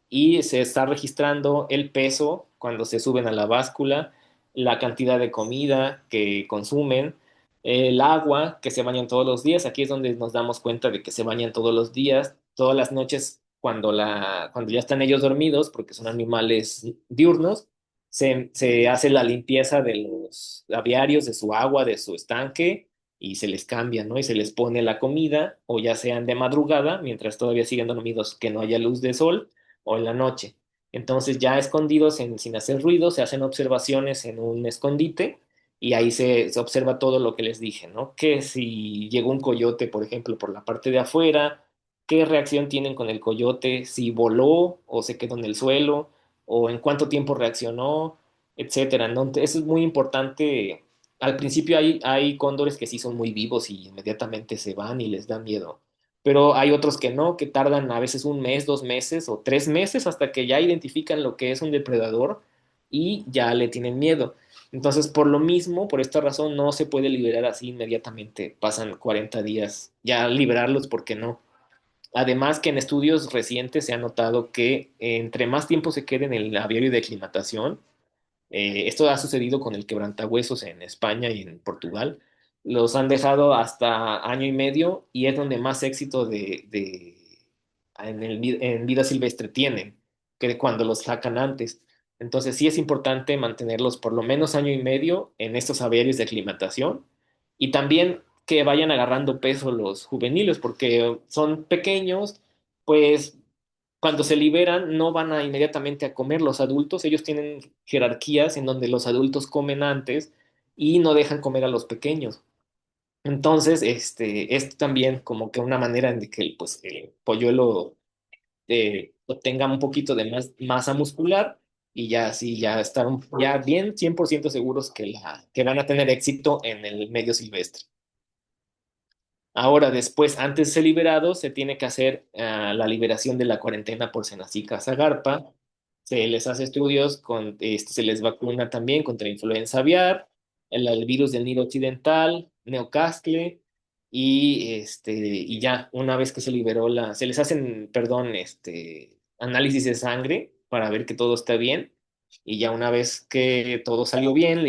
y se está registrando el peso cuando se suben a la báscula, la cantidad de comida que consumen, el agua que se bañan todos los días. Aquí es donde nos damos cuenta de que se bañan todos los días, todas las noches cuando ya están ellos dormidos, porque son animales diurnos, se hace la limpieza de los aviarios, de su agua, de su estanque, y se les cambia, ¿no? Y se les pone la comida, o ya sean de madrugada, mientras todavía siguen dormidos, que no haya luz de sol, o en la noche. Entonces, ya escondidos, sin hacer ruido, se hacen observaciones en un escondite y ahí se observa todo lo que les dije, ¿no? Que si llegó un coyote, por ejemplo, por la parte de afuera, qué reacción tienen con el coyote, si voló o se quedó en el suelo, o en cuánto tiempo reaccionó, etcétera, ¿no? Eso es muy importante. Al principio hay cóndores que sí son muy vivos y inmediatamente se van y les da miedo, pero hay otros que no, que tardan a veces un mes, 2 meses o 3 meses hasta que ya identifican lo que es un depredador y ya le tienen miedo. Entonces, por lo mismo, por esta razón, no se puede liberar así inmediatamente. Pasan 40 días ya liberarlos porque no. Además que en estudios recientes se ha notado que entre más tiempo se quede en el aviario de aclimatación, esto ha sucedido con el quebrantahuesos en España y en Portugal. Los han dejado hasta año y medio y es donde más éxito en vida silvestre tienen que cuando los sacan antes. Entonces sí es importante mantenerlos por lo menos año y medio en estos aviarios de aclimatación y también que vayan agarrando peso los juveniles porque son pequeños, pues cuando se liberan no van a inmediatamente a comer los adultos, ellos tienen jerarquías en donde los adultos comen antes y no dejan comer a los pequeños. Entonces, es también como que una manera en de que pues, el polluelo obtenga un poquito de más masa muscular y ya así ya están ya bien 100% seguros que van a tener éxito en el medio silvestre. Ahora, después, antes de ser liberado, se tiene que hacer la liberación de la cuarentena por Senasica Zagarpa. Se les hace estudios, se les vacuna también contra influenza aviar, el virus del Nilo Occidental, Neocastle, y ya, una vez que se liberó se les hacen, perdón, análisis de sangre para ver que todo está bien. Y ya una vez que todo salió bien,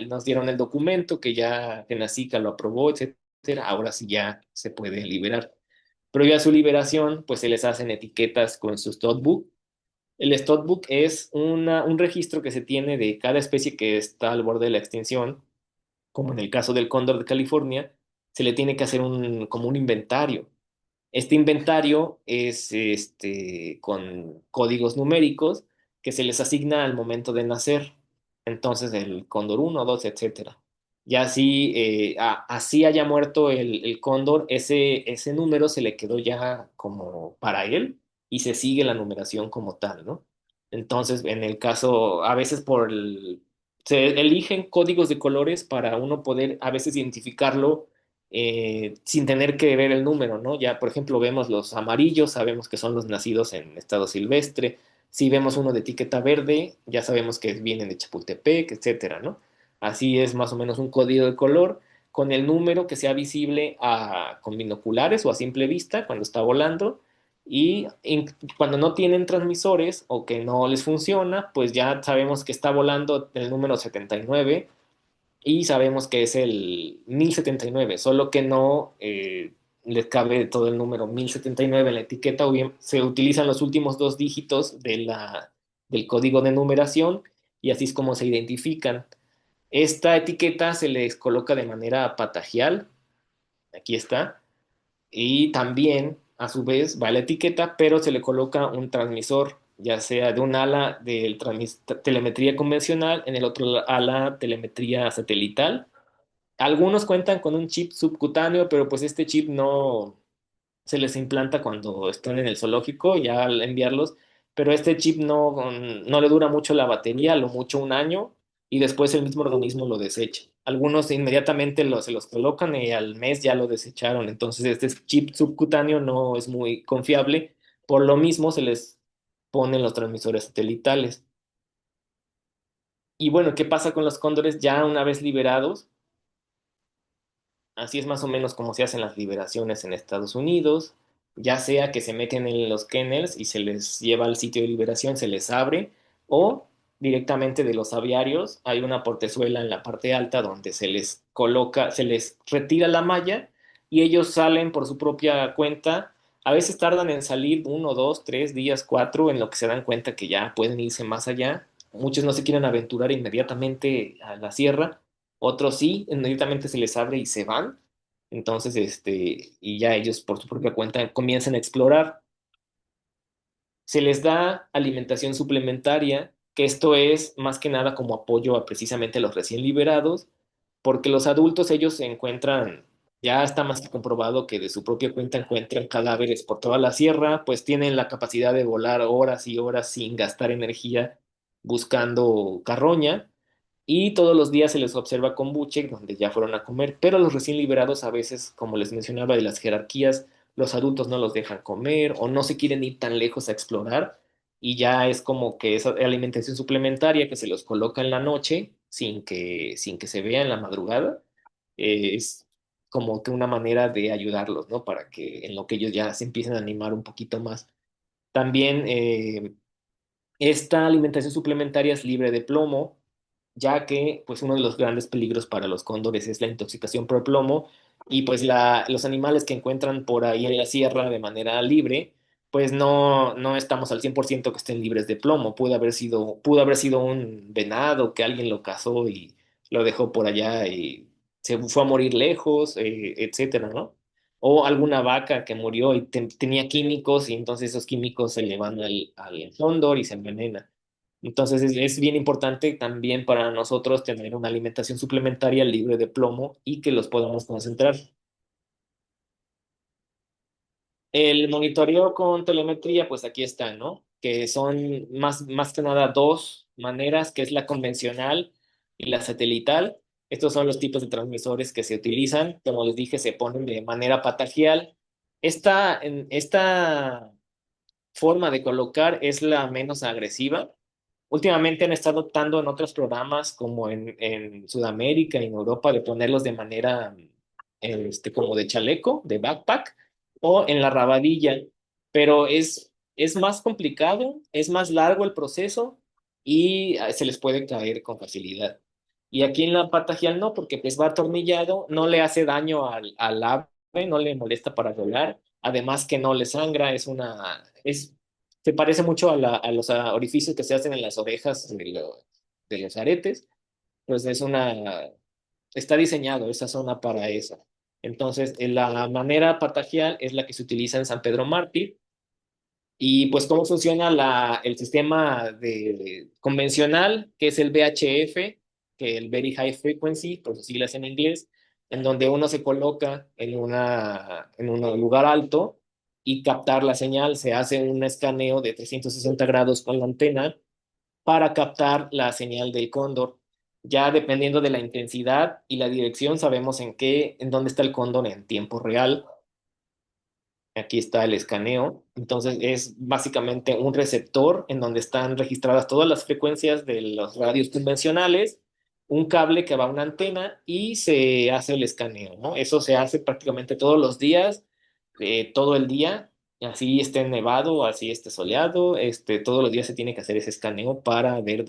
nos dieron el documento que ya Senasica lo aprobó, etcétera. Ahora sí ya se puede liberar. Pero ya su liberación, pues se les hacen etiquetas con su Stotbook. El Stotbook es un registro que se tiene de cada especie que está al borde de la extinción, como en el caso del cóndor de California, se le tiene que hacer como un inventario. Este inventario es con códigos numéricos que se les asigna al momento de nacer. Entonces, el cóndor uno, 2, etcétera. Ya así, así haya muerto el cóndor, ese número se le quedó ya como para él y se sigue la numeración como tal, ¿no? Entonces, en el caso, a veces se eligen códigos de colores para uno poder a veces identificarlo sin tener que ver el número, ¿no? Ya, por ejemplo, vemos los amarillos, sabemos que son los nacidos en estado silvestre. Si vemos uno de etiqueta verde, ya sabemos que vienen de Chapultepec, etcétera, ¿no? Así es más o menos un código de color con el número que sea visible con binoculares o a simple vista cuando está volando. Y cuando no tienen transmisores o que no les funciona, pues ya sabemos que está volando el número 79 y sabemos que es el 1079, solo que no les cabe todo el número 1079 en la etiqueta, o bien se utilizan los últimos dos dígitos del código de numeración y así es como se identifican. Esta etiqueta se les coloca de manera patagial, aquí está, y también, a su vez, va la etiqueta, pero se le coloca un transmisor, ya sea de un ala de telemetría convencional, en el otro ala telemetría satelital. Algunos cuentan con un chip subcutáneo, pero pues este chip no se les implanta cuando están en el zoológico, ya al enviarlos, pero este chip no le dura mucho la batería, a lo mucho un año, y después el mismo organismo lo desecha. Algunos inmediatamente se los colocan y al mes ya lo desecharon. Entonces este chip subcutáneo no es muy confiable. Por lo mismo se les ponen los transmisores satelitales. Y bueno, ¿qué pasa con los cóndores ya una vez liberados? Así es más o menos como se hacen las liberaciones en Estados Unidos, ya sea que se meten en los kennels y se les lleva al sitio de liberación, se les abre, o directamente de los aviarios hay una portezuela en la parte alta donde se les coloca, se les retira la malla y ellos salen por su propia cuenta. A veces tardan en salir 1, 2, 3 días, 4, en lo que se dan cuenta que ya pueden irse más allá. Muchos no se quieren aventurar inmediatamente a la sierra, otros sí, inmediatamente se les abre y se van. Entonces, y ya ellos por su propia cuenta comienzan a explorar. Se les da alimentación suplementaria, que esto es más que nada como apoyo a precisamente los recién liberados, porque los adultos ellos se encuentran, ya está más que comprobado que de su propia cuenta encuentran cadáveres por toda la sierra, pues tienen la capacidad de volar horas y horas sin gastar energía buscando carroña y todos los días se les observa con buche donde ya fueron a comer, pero los recién liberados a veces, como les mencionaba de las jerarquías, los adultos no los dejan comer o no se quieren ir tan lejos a explorar y ya es como que esa alimentación suplementaria que se los coloca en la noche sin que se vea en la madrugada, es como que una manera de ayudarlos, ¿no? Para que en lo que ellos ya se empiecen a animar un poquito más. También esta alimentación suplementaria es libre de plomo, ya que pues uno de los grandes peligros para los cóndores es la intoxicación por plomo y pues los animales que encuentran por ahí en la sierra de manera libre, pues no estamos al 100% que estén libres de plomo. Pudo haber sido un venado que alguien lo cazó y lo dejó por allá y se fue a morir lejos, etcétera, ¿no? O alguna vaca que murió y tenía químicos y entonces esos químicos se le van al cóndor y se envenena. Entonces es bien importante también para nosotros tener una alimentación suplementaria libre de plomo y que los podamos concentrar. El monitoreo con telemetría, pues aquí está, ¿no? Que son más que nada dos maneras, que es la convencional y la satelital. Estos son los tipos de transmisores que se utilizan. Como les dije, se ponen de manera patagial. Esta forma de colocar es la menos agresiva. Últimamente han estado optando en otros programas como en Sudamérica y en Europa de ponerlos de manera como de chaleco, de backpack o en la rabadilla, pero es más complicado, es más largo el proceso y se les puede caer con facilidad. Y aquí en la patagial no, porque pues va atornillado, no le hace daño al ave, no le molesta para volar, además que no le sangra, se parece mucho a los orificios que se hacen en las orejas de los aretes, pues está diseñado esa zona para eso. Entonces, la manera patagial es la que se utiliza en San Pedro Mártir. Y pues cómo funciona el sistema convencional, que es el VHF, que el Very High Frequency, por sus siglas en inglés, en donde uno se coloca en un lugar alto y captar la señal. Se hace un escaneo de 360 grados con la antena para captar la señal del cóndor. Ya dependiendo de la intensidad y la dirección, sabemos en dónde está el cóndor en tiempo real. Aquí está el escaneo. Entonces es básicamente un receptor en donde están registradas todas las frecuencias de los radios convencionales, un cable que va a una antena y se hace el escaneo, ¿no? Eso se hace prácticamente todos los días, todo el día, así esté nevado, así esté soleado, todos los días se tiene que hacer ese escaneo para ver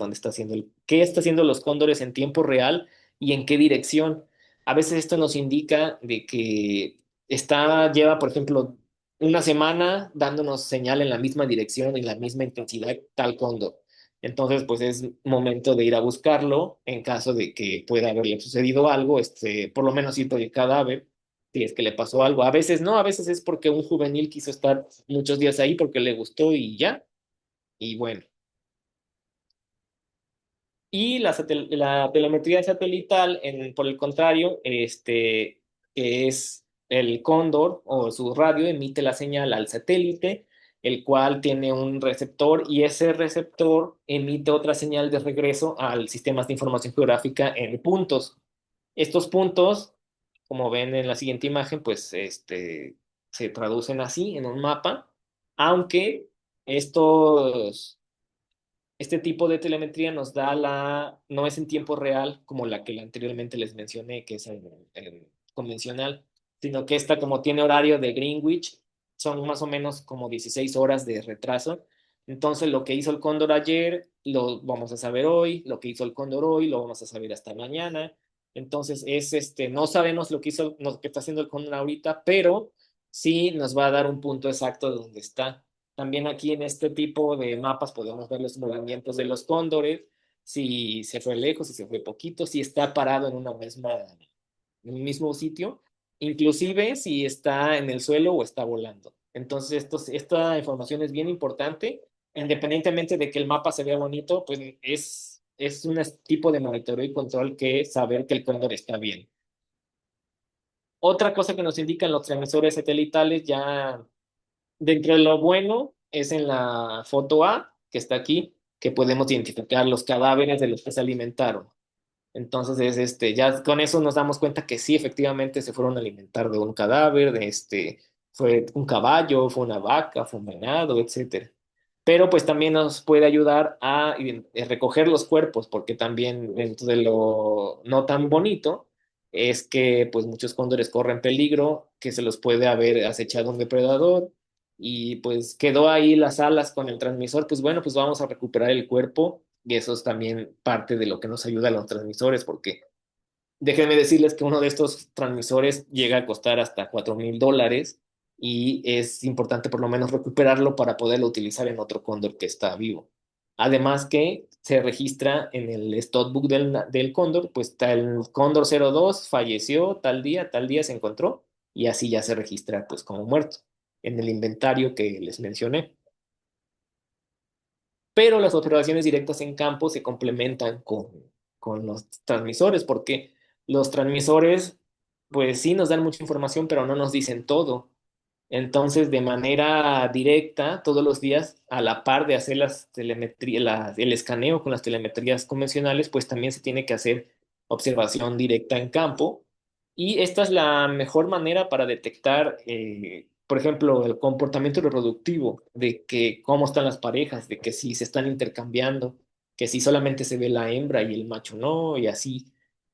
qué está haciendo los cóndores en tiempo real y en qué dirección. A veces esto nos indica de que lleva, por ejemplo, una semana dándonos señal en la misma dirección y la misma intensidad tal cóndor. Entonces, pues es momento de ir a buscarlo en caso de que pueda haberle sucedido algo, por lo menos ir por el cadáver, si es que le pasó algo. A veces no, a veces es porque un juvenil quiso estar muchos días ahí porque le gustó y ya. Y bueno. Y la telemetría satelital, por el contrario, que es el cóndor o su radio, emite la señal al satélite. el cual tiene un receptor y ese receptor emite otra señal de regreso al sistema de información geográfica en puntos. Estos puntos, como ven en la siguiente imagen, pues se traducen así en un mapa, aunque este tipo de telemetría nos da no es en tiempo real como la que anteriormente les mencioné, que es el convencional, sino que esta como tiene horario de Greenwich, son más o menos como 16 horas de retraso. Entonces lo que hizo el cóndor ayer lo vamos a saber hoy, lo que hizo el cóndor hoy lo vamos a saber hasta mañana. Entonces no sabemos lo que está haciendo el cóndor ahorita, pero sí nos va a dar un punto exacto de dónde está. También aquí en este tipo de mapas podemos ver los movimientos de los cóndores, si se fue lejos, si se fue poquito, si está parado en un mismo sitio, inclusive si está en el suelo o está volando. Entonces, esta información es bien importante, independientemente de que el mapa se vea bonito, pues es un tipo de monitoreo y control que saber que el cóndor está bien. Otra cosa que nos indican los transmisores satelitales ya dentro de lo bueno es en la foto A, que está aquí, que podemos identificar los cadáveres de los que se alimentaron. Entonces, ya con eso nos damos cuenta que sí, efectivamente se fueron a alimentar de un cadáver, fue un caballo, fue una vaca, fue un venado, etcétera. Pero pues también nos puede ayudar a recoger los cuerpos, porque también dentro de lo no tan bonito es que pues muchos cóndores corren peligro, que se los puede haber acechado un depredador y pues quedó ahí las alas con el transmisor, pues bueno, pues vamos a recuperar el cuerpo y eso es también parte de lo que nos ayuda a los transmisores, porque déjenme decirles que uno de estos transmisores llega a costar hasta $4,000 y es importante por lo menos recuperarlo para poderlo utilizar en otro cóndor que está vivo. Además que se registra en el stockbook del cóndor, pues está el cóndor 02, falleció tal día se encontró y así ya se registra pues como muerto en el inventario que les mencioné. Pero las observaciones directas en campo se complementan con los transmisores, porque los transmisores, pues sí nos dan mucha información, pero no nos dicen todo. Entonces, de manera directa, todos los días, a la par de hacer el escaneo con las telemetrías convencionales, pues también se tiene que hacer observación directa en campo. Y esta es la mejor manera para detectar, por ejemplo, el comportamiento reproductivo, de que cómo están las parejas, de que si se están intercambiando, que si solamente se ve la hembra y el macho no, y así.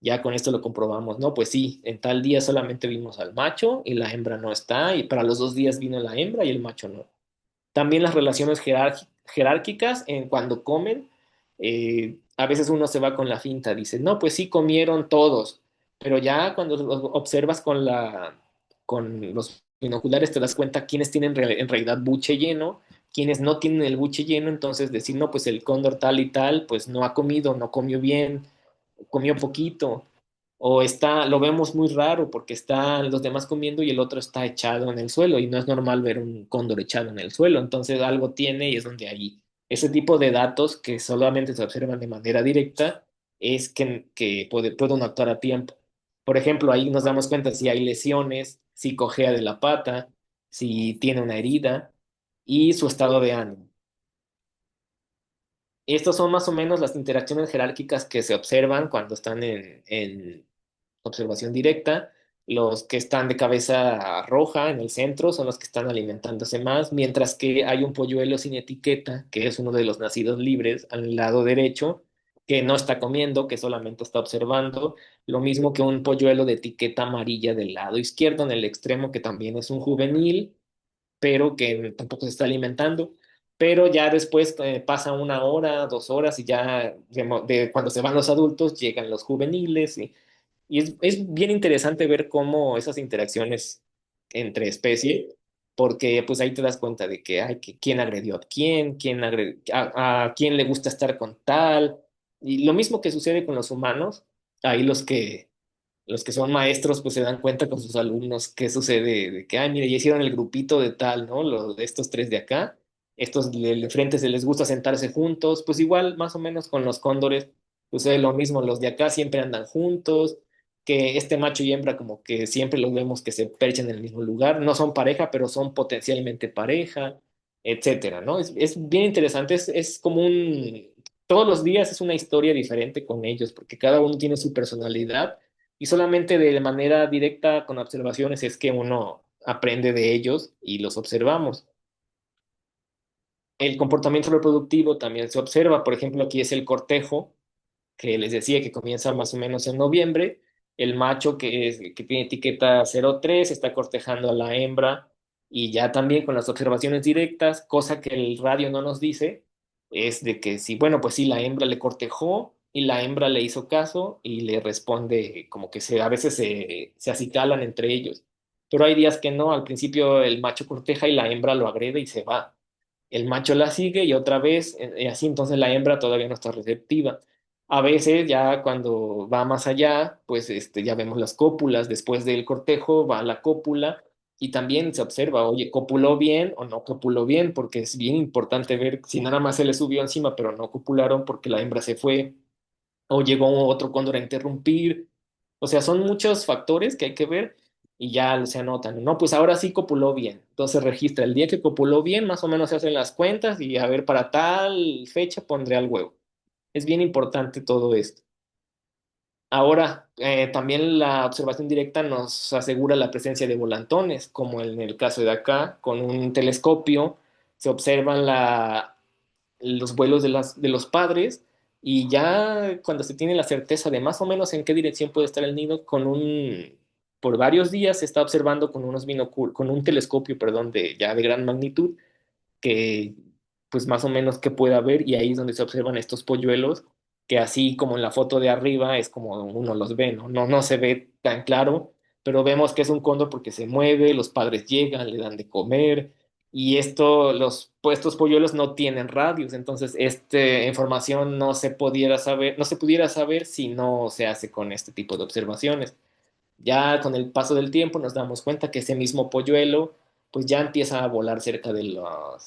Ya con esto lo comprobamos, ¿no? Pues sí, en tal día solamente vimos al macho y la hembra no está, y para los 2 días vino la hembra y el macho no. También las relaciones jerárquicas en cuando comen, a veces uno se va con la finta, dice, no, pues sí comieron todos, pero ya cuando los observas con los binoculares te das cuenta quiénes tienen en realidad buche lleno, quiénes no tienen el buche lleno, entonces decir, no, pues el cóndor tal y tal, pues no ha comido, no comió bien, comió poquito, o lo vemos muy raro porque están los demás comiendo y el otro está echado en el suelo y no es normal ver un cóndor echado en el suelo, entonces algo tiene y es donde hay ese tipo de datos que solamente se observan de manera directa es que pueden actuar a tiempo. Por ejemplo, ahí nos damos cuenta si hay lesiones, si cojea de la pata, si tiene una herida y su estado de ánimo. Estas son más o menos las interacciones jerárquicas que se observan cuando están en observación directa. Los que están de cabeza roja en el centro son los que están alimentándose más, mientras que hay un polluelo sin etiqueta, que es uno de los nacidos libres al lado derecho, que no está comiendo, que solamente está observando. Lo mismo que un polluelo de etiqueta amarilla del lado izquierdo en el extremo, que también es un juvenil pero que tampoco se está alimentando. Pero ya después pasa 1 hora, 2 horas y ya cuando se van los adultos llegan los juveniles y es bien interesante ver cómo esas interacciones entre especies, porque pues ahí te das cuenta de que, ay, que quién agredió a quién le gusta estar con tal. Y lo mismo que sucede con los humanos, ahí los que son maestros pues se dan cuenta con sus alumnos qué sucede, de que, ay, mire, ya hicieron el grupito de tal, ¿no? Los de estos tres de acá, estos del frente se les gusta sentarse juntos, pues igual más o menos con los cóndores sucede lo mismo, los de acá siempre andan juntos, que este macho y hembra como que siempre los vemos que se perchan en el mismo lugar, no son pareja, pero son potencialmente pareja. etcétera, ¿no? Es bien interesante, es como todos los días es una historia diferente con ellos, porque cada uno tiene su personalidad y solamente de manera directa con observaciones es que uno aprende de ellos y los observamos. El comportamiento reproductivo también se observa, por ejemplo, aquí es el cortejo, que les decía que comienza más o menos en noviembre. El macho que tiene etiqueta 03 está cortejando a la hembra y ya también con las observaciones directas, cosa que el radio no nos dice, es de que sí, bueno, pues sí, la hembra le cortejó y la hembra le hizo caso y le responde como que a veces se acicalan entre ellos. Pero hay días que no, al principio el macho corteja y la hembra lo agrede y se va. El macho la sigue y otra vez, y así entonces la hembra todavía no está receptiva. A veces ya cuando va más allá, pues ya vemos las cópulas, después del cortejo va la cópula y también se observa, oye, ¿copuló bien o no copuló bien? Porque es bien importante ver si nada más se le subió encima, pero no copularon porque la hembra se fue o llegó otro cóndor a interrumpir. O sea, son muchos factores que hay que ver y ya se anotan. No, pues ahora sí copuló bien. Entonces registra el día que copuló bien, más o menos se hacen las cuentas y a ver, para tal fecha pondré al huevo. Es bien importante todo esto. Ahora, también la observación directa nos asegura la presencia de volantones, como en el caso de acá, con un telescopio se observan los vuelos de los padres y ya cuando se tiene la certeza de más o menos en qué dirección puede estar el nido, por varios días se está observando con con un telescopio, perdón, ya de gran magnitud que pues más o menos que pueda haber y ahí es donde se observan estos polluelos que así como en la foto de arriba es como uno los ve, ¿no? No se ve tan claro, pero vemos que es un cóndor porque se mueve, los padres llegan, le dan de comer y pues, estos polluelos no tienen radios, entonces esta información no se pudiera saber si no se hace con este tipo de observaciones. Ya con el paso del tiempo nos damos cuenta que ese mismo polluelo pues ya empieza a volar cerca de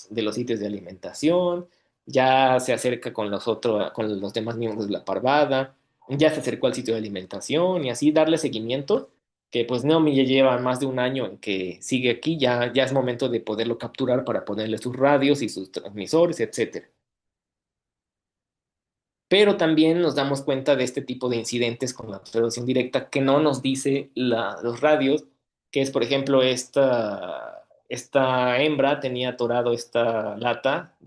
de los sitios de alimentación, ya se acerca con los demás miembros de la parvada, ya se acercó al sitio de alimentación y así darle seguimiento, que pues Naomi ya lleva más de un año en que sigue aquí, ya es momento de poderlo capturar para ponerle sus radios y sus transmisores, etcétera. Pero también nos damos cuenta de este tipo de incidentes con la observación directa que no nos dice los radios, que es, por ejemplo, esta hembra tenía atorado esta lata,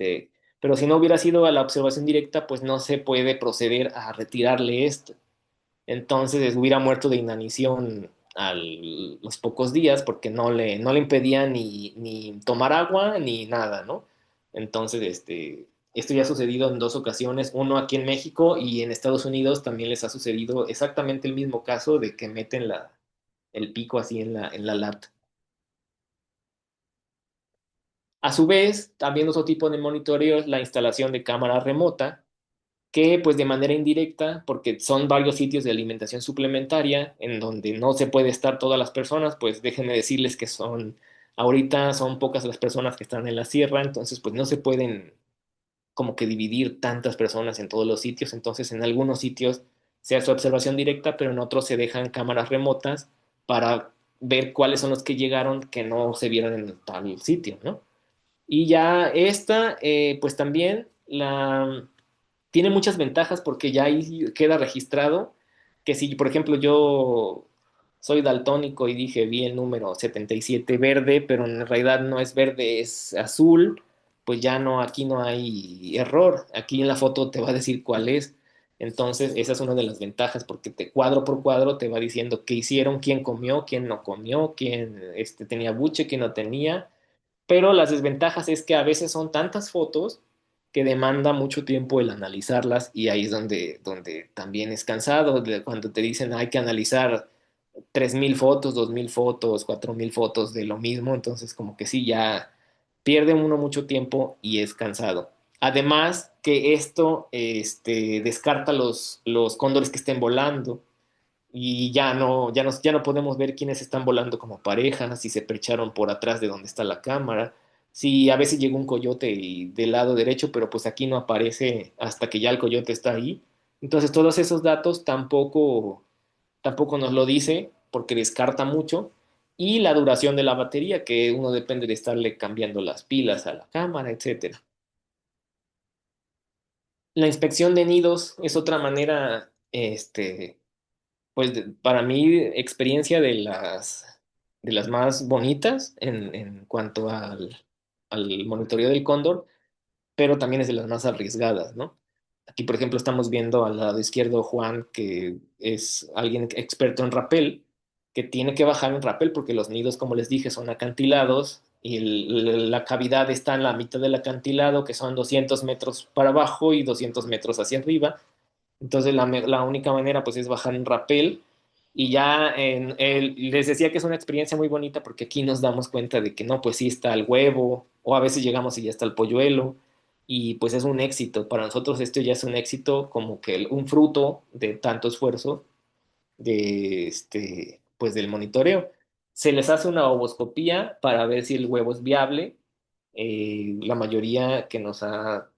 pero si no hubiera sido a la observación directa, pues no se puede proceder a retirarle esto. Entonces hubiera muerto de inanición a los pocos días porque no le impedía ni tomar agua ni nada, ¿no? Entonces, esto ya ha sucedido en dos ocasiones, uno aquí en México y en Estados Unidos también les ha sucedido exactamente el mismo caso de que meten el pico así en en la lata. A su vez, también otro tipo de monitoreo es la instalación de cámara remota que pues de manera indirecta, porque son varios sitios de alimentación suplementaria en donde no se puede estar todas las personas, pues déjenme decirles que ahorita son pocas las personas que están en la sierra, entonces pues no se pueden como que dividir tantas personas en todos los sitios, entonces en algunos sitios se hace observación directa, pero en otros se dejan cámaras remotas para ver cuáles son los que llegaron que no se vieron en tal sitio, ¿no? Y ya pues también tiene muchas ventajas porque ya ahí queda registrado que si, por ejemplo, yo soy daltónico y vi el número 77 verde, pero en realidad no es verde, es azul, pues ya no, aquí no hay error. Aquí en la foto te va a decir cuál es. Entonces, esa es una de las ventajas porque cuadro por cuadro te va diciendo qué hicieron, quién comió, quién no comió, quién tenía buche, quién no tenía, pero las desventajas es que a veces son tantas fotos que demanda mucho tiempo el analizarlas y ahí es donde también es cansado, cuando te dicen hay que analizar 3.000 fotos, 2.000 fotos, 4.000 fotos de lo mismo, entonces como que sí, ya pierde uno mucho tiempo y es cansado. Además que esto descarta los cóndores que estén volando y ya no podemos ver quiénes están volando como pareja, si se percharon por atrás de donde está la cámara, si a veces llega un coyote del lado derecho, pero pues aquí no aparece hasta que ya el coyote está ahí. Entonces todos esos datos tampoco nos lo dice porque descarta mucho y la duración de la batería, que uno depende de estarle cambiando las pilas a la cámara, etcétera. La inspección de nidos es otra manera, pues para mí, experiencia de las más bonitas en cuanto al monitoreo del cóndor, pero también es de las más arriesgadas, ¿no? Aquí, por ejemplo, estamos viendo al lado izquierdo Juan, que es alguien experto en rapel, que tiene que bajar en rapel porque los nidos, como les dije, son acantilados y la cavidad está en la mitad del acantilado, que son 200 metros para abajo y 200 metros hacia arriba. Entonces la única manera pues es bajar en rapel y ya les decía que es una experiencia muy bonita porque aquí nos damos cuenta de que no, pues sí está el huevo o a veces llegamos y ya está el polluelo y pues es un éxito. Para nosotros esto ya es un éxito como que un fruto de tanto esfuerzo de pues del monitoreo. Se les hace una ovoscopía para ver si el huevo es viable. La mayoría que nos ha,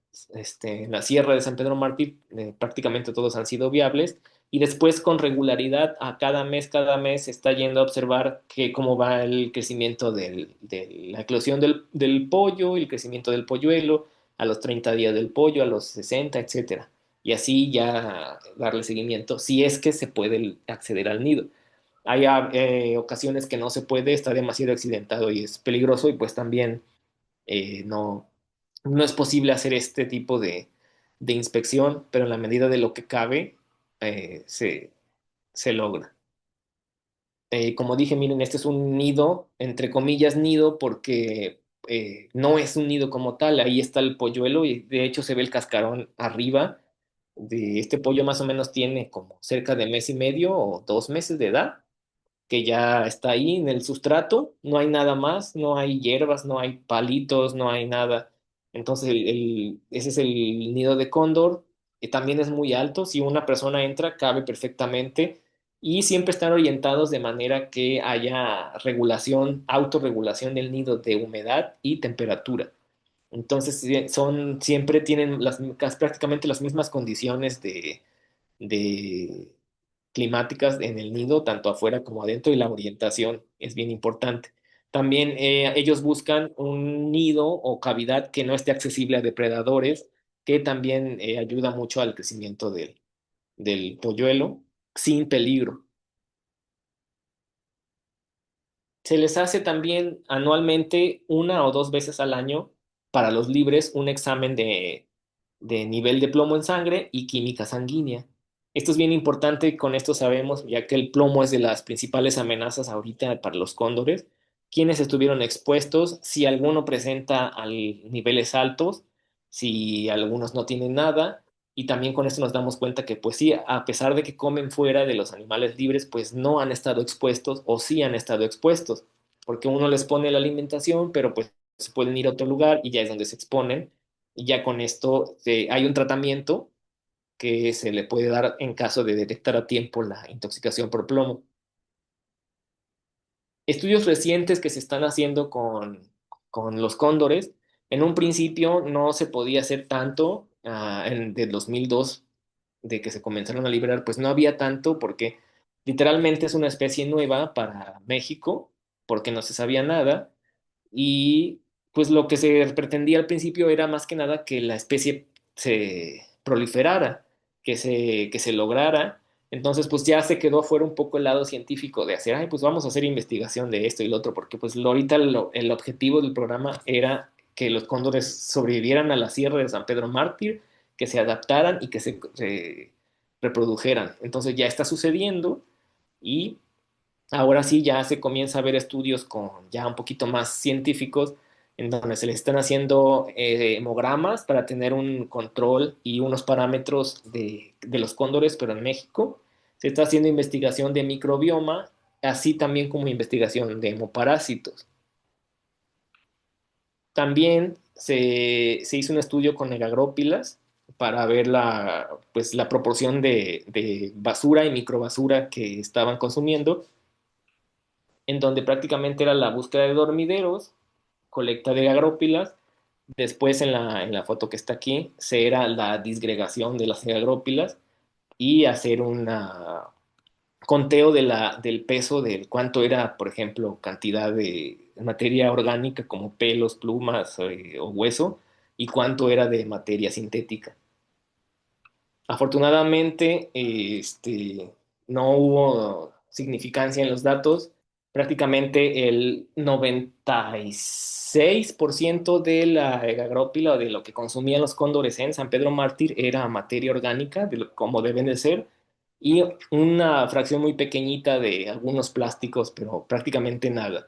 en la Sierra de San Pedro Mártir, prácticamente todos han sido viables. Y después con regularidad, a cada mes se está yendo a observar cómo va el crecimiento de la eclosión del pollo, el crecimiento del polluelo, a los 30 días del pollo, a los 60, etcétera y así ya darle seguimiento si es que se puede acceder al nido. Hay ocasiones que no se puede, está demasiado accidentado y es peligroso y pues también no, no es posible hacer este tipo de inspección, pero en la medida de lo que cabe se logra. Como dije, miren, este es un nido, entre comillas nido, porque no es un nido como tal, ahí está el polluelo y de hecho se ve el cascarón arriba de este pollo más o menos tiene como cerca de mes y medio o 2 meses de edad, que ya está ahí en el sustrato, no hay nada más, no hay hierbas, no hay palitos, no hay nada. Entonces ese es el nido de cóndor, que también es muy alto, si una persona entra cabe perfectamente y siempre están orientados de manera que haya regulación, autorregulación del nido de humedad y temperatura. Entonces, siempre tienen prácticamente las mismas condiciones de climáticas en el nido, tanto afuera como adentro, y la orientación es bien importante. También ellos buscan un nido o cavidad que no esté accesible a depredadores, que también ayuda mucho al crecimiento del polluelo sin peligro. Se les hace también anualmente 1 o 2 veces al año para los libres un examen de nivel de plomo en sangre y química sanguínea. Esto es bien importante, con esto sabemos, ya que el plomo es de las principales amenazas ahorita para los cóndores, quienes estuvieron expuestos, si alguno presenta niveles altos, si algunos no tienen nada, y también con esto nos damos cuenta que, pues sí, a pesar de que comen fuera de los animales libres, pues no han estado expuestos o sí han estado expuestos, porque uno les pone la alimentación, pero pues se pueden ir a otro lugar y ya es donde se exponen. Y ya con esto hay un tratamiento que se le puede dar en caso de detectar a tiempo la intoxicación por plomo. Estudios recientes que se están haciendo con los cóndores, en un principio no se podía hacer tanto, de 2002, de que se comenzaron a liberar, pues no había tanto porque literalmente es una especie nueva para México, porque no se sabía nada, y pues lo que se pretendía al principio era más que nada que la especie se proliferara, que se lograra. Entonces, pues ya se quedó fuera un poco el lado científico de hacer, ay, pues vamos a hacer investigación de esto y lo otro, porque pues ahorita el objetivo del programa era que los cóndores sobrevivieran a la Sierra de San Pedro Mártir, que se adaptaran y que se reprodujeran. Entonces ya está sucediendo y ahora sí ya se comienza a ver estudios con ya un poquito más científicos en donde se le están haciendo hemogramas para tener un control y unos parámetros de los cóndores, pero en México se está haciendo investigación de microbioma, así también como investigación de hemoparásitos. También se hizo un estudio con negagrópilas para ver pues, la proporción de basura y microbasura que estaban consumiendo en donde prácticamente era la búsqueda de dormideros, colecta de agrópilas, después en la foto que está aquí, se era la disgregación de las agrópilas y hacer una conteo del peso, del cuánto era, por ejemplo, cantidad de materia orgánica como pelos, plumas o hueso, y cuánto era de materia sintética. Afortunadamente, no hubo significancia en los datos. Prácticamente el 96% de la egagrópila o de lo que consumían los cóndores en San Pedro Mártir era materia orgánica, como deben de ser, y una fracción muy pequeñita de algunos plásticos, pero prácticamente nada.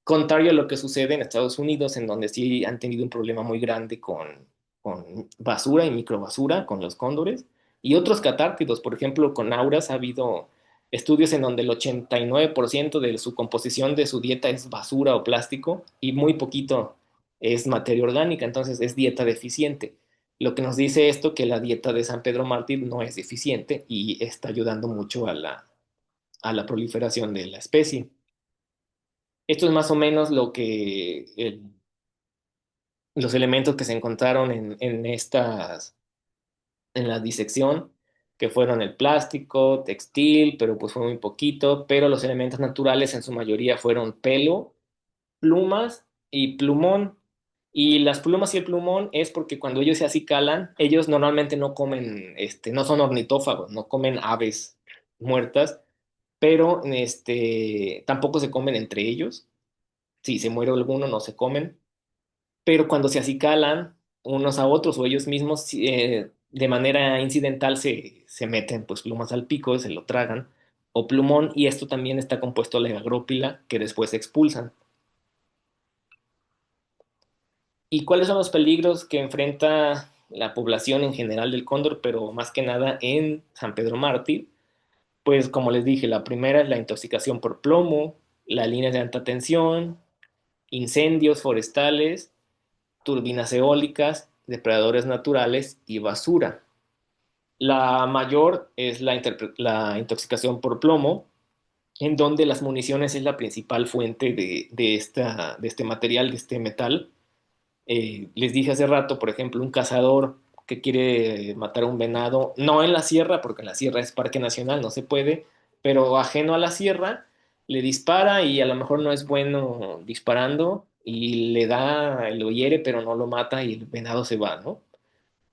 Contrario a lo que sucede en Estados Unidos, en donde sí han tenido un problema muy grande con basura y microbasura, con los cóndores, y otros catártidos. Por ejemplo, con auras ha habido estudios en donde el 89% de su composición de su dieta es basura o plástico y muy poquito es materia orgánica, entonces es dieta deficiente. Lo que nos dice esto que la dieta de San Pedro Mártir no es deficiente y está ayudando mucho a la proliferación de la especie. Esto es más o menos los elementos que se encontraron en la disección, que fueron el plástico, textil, pero pues fue muy poquito, pero los elementos naturales en su mayoría fueron pelo, plumas y plumón. Y las plumas y el plumón es porque cuando ellos se acicalan, ellos normalmente no comen, no son ornitófagos, no comen aves muertas, pero tampoco se comen entre ellos. Si se muere alguno, no se comen, pero cuando se acicalan unos a otros o ellos mismos, de manera incidental se meten pues plumas al pico, se lo tragan, o plumón, y esto también está compuesto de agrópila que después se expulsan. ¿Y cuáles son los peligros que enfrenta la población en general del cóndor, pero más que nada en San Pedro Mártir? Pues como les dije, la primera es la intoxicación por plomo, las líneas de alta tensión, incendios forestales, turbinas eólicas, depredadores naturales y basura. La mayor es la intoxicación por plomo, en donde las municiones es la principal fuente de este material, de este metal. Les dije hace rato, por ejemplo, un cazador que quiere matar a un venado, no en la sierra, porque en la sierra es parque nacional, no se puede, pero ajeno a la sierra, le dispara y a lo mejor no es bueno disparando y lo hiere, pero no lo mata y el venado se va, ¿no?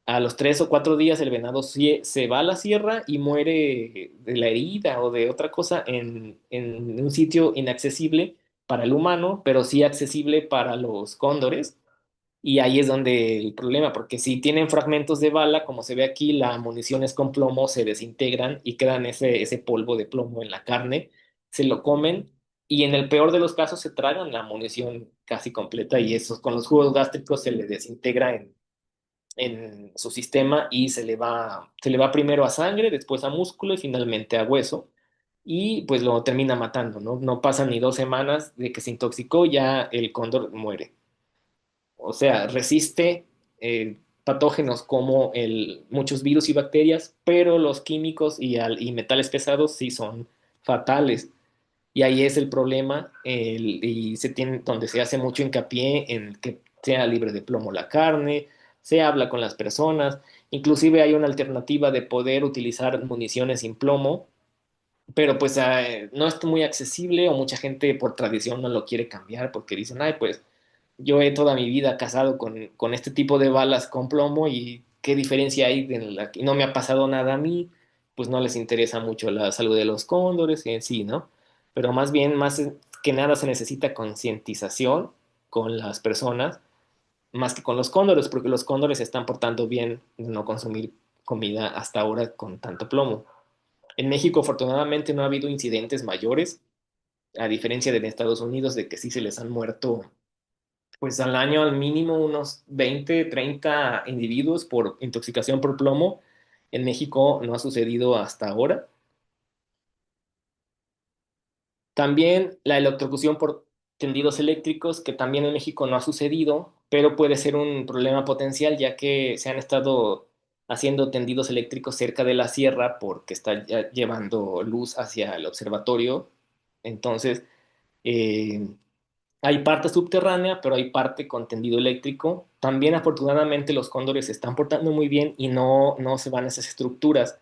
A los 3 o 4 días el venado se va a la sierra y muere de la herida o de otra cosa en un sitio inaccesible para el humano, pero sí accesible para los cóndores. Y ahí es donde el problema, porque si tienen fragmentos de bala, como se ve aquí, las municiones con plomo se desintegran y quedan ese polvo de plomo en la carne, se lo comen y en el peor de los casos se tragan la munición casi completa y eso con los jugos gástricos se le desintegra en su sistema y se le va primero a sangre, después a músculo y finalmente a hueso. Y pues lo termina matando, ¿no? No pasan ni 2 semanas de que se intoxicó, ya el cóndor muere. O sea, resiste patógenos como muchos virus y bacterias, pero los químicos y metales pesados sí son fatales. Y ahí es el problema, donde se hace mucho hincapié en que sea libre de plomo la carne, se habla con las personas, inclusive hay una alternativa de poder utilizar municiones sin plomo, pero pues no es muy accesible o mucha gente por tradición no lo quiere cambiar porque dicen, ay, pues yo he toda mi vida casado con este tipo de balas con plomo y qué diferencia hay y no me ha pasado nada a mí, pues no les interesa mucho la salud de los cóndores en sí, ¿no? Pero más bien, más que nada se necesita concientización con las personas, más que con los cóndores, porque los cóndores se están portando bien de no consumir comida hasta ahora con tanto plomo. En México, afortunadamente, no ha habido incidentes mayores, a diferencia de en Estados Unidos, de que sí se les han muerto pues al año al mínimo unos 20, 30 individuos por intoxicación por plomo. En México no ha sucedido hasta ahora. También la electrocución por tendidos eléctricos, que también en México no ha sucedido, pero puede ser un problema potencial ya que se han estado haciendo tendidos eléctricos cerca de la sierra porque está llevando luz hacia el observatorio. Entonces, eh, hay parte subterránea, pero hay parte con tendido eléctrico. También afortunadamente los cóndores se están portando muy bien y no se van a esas estructuras.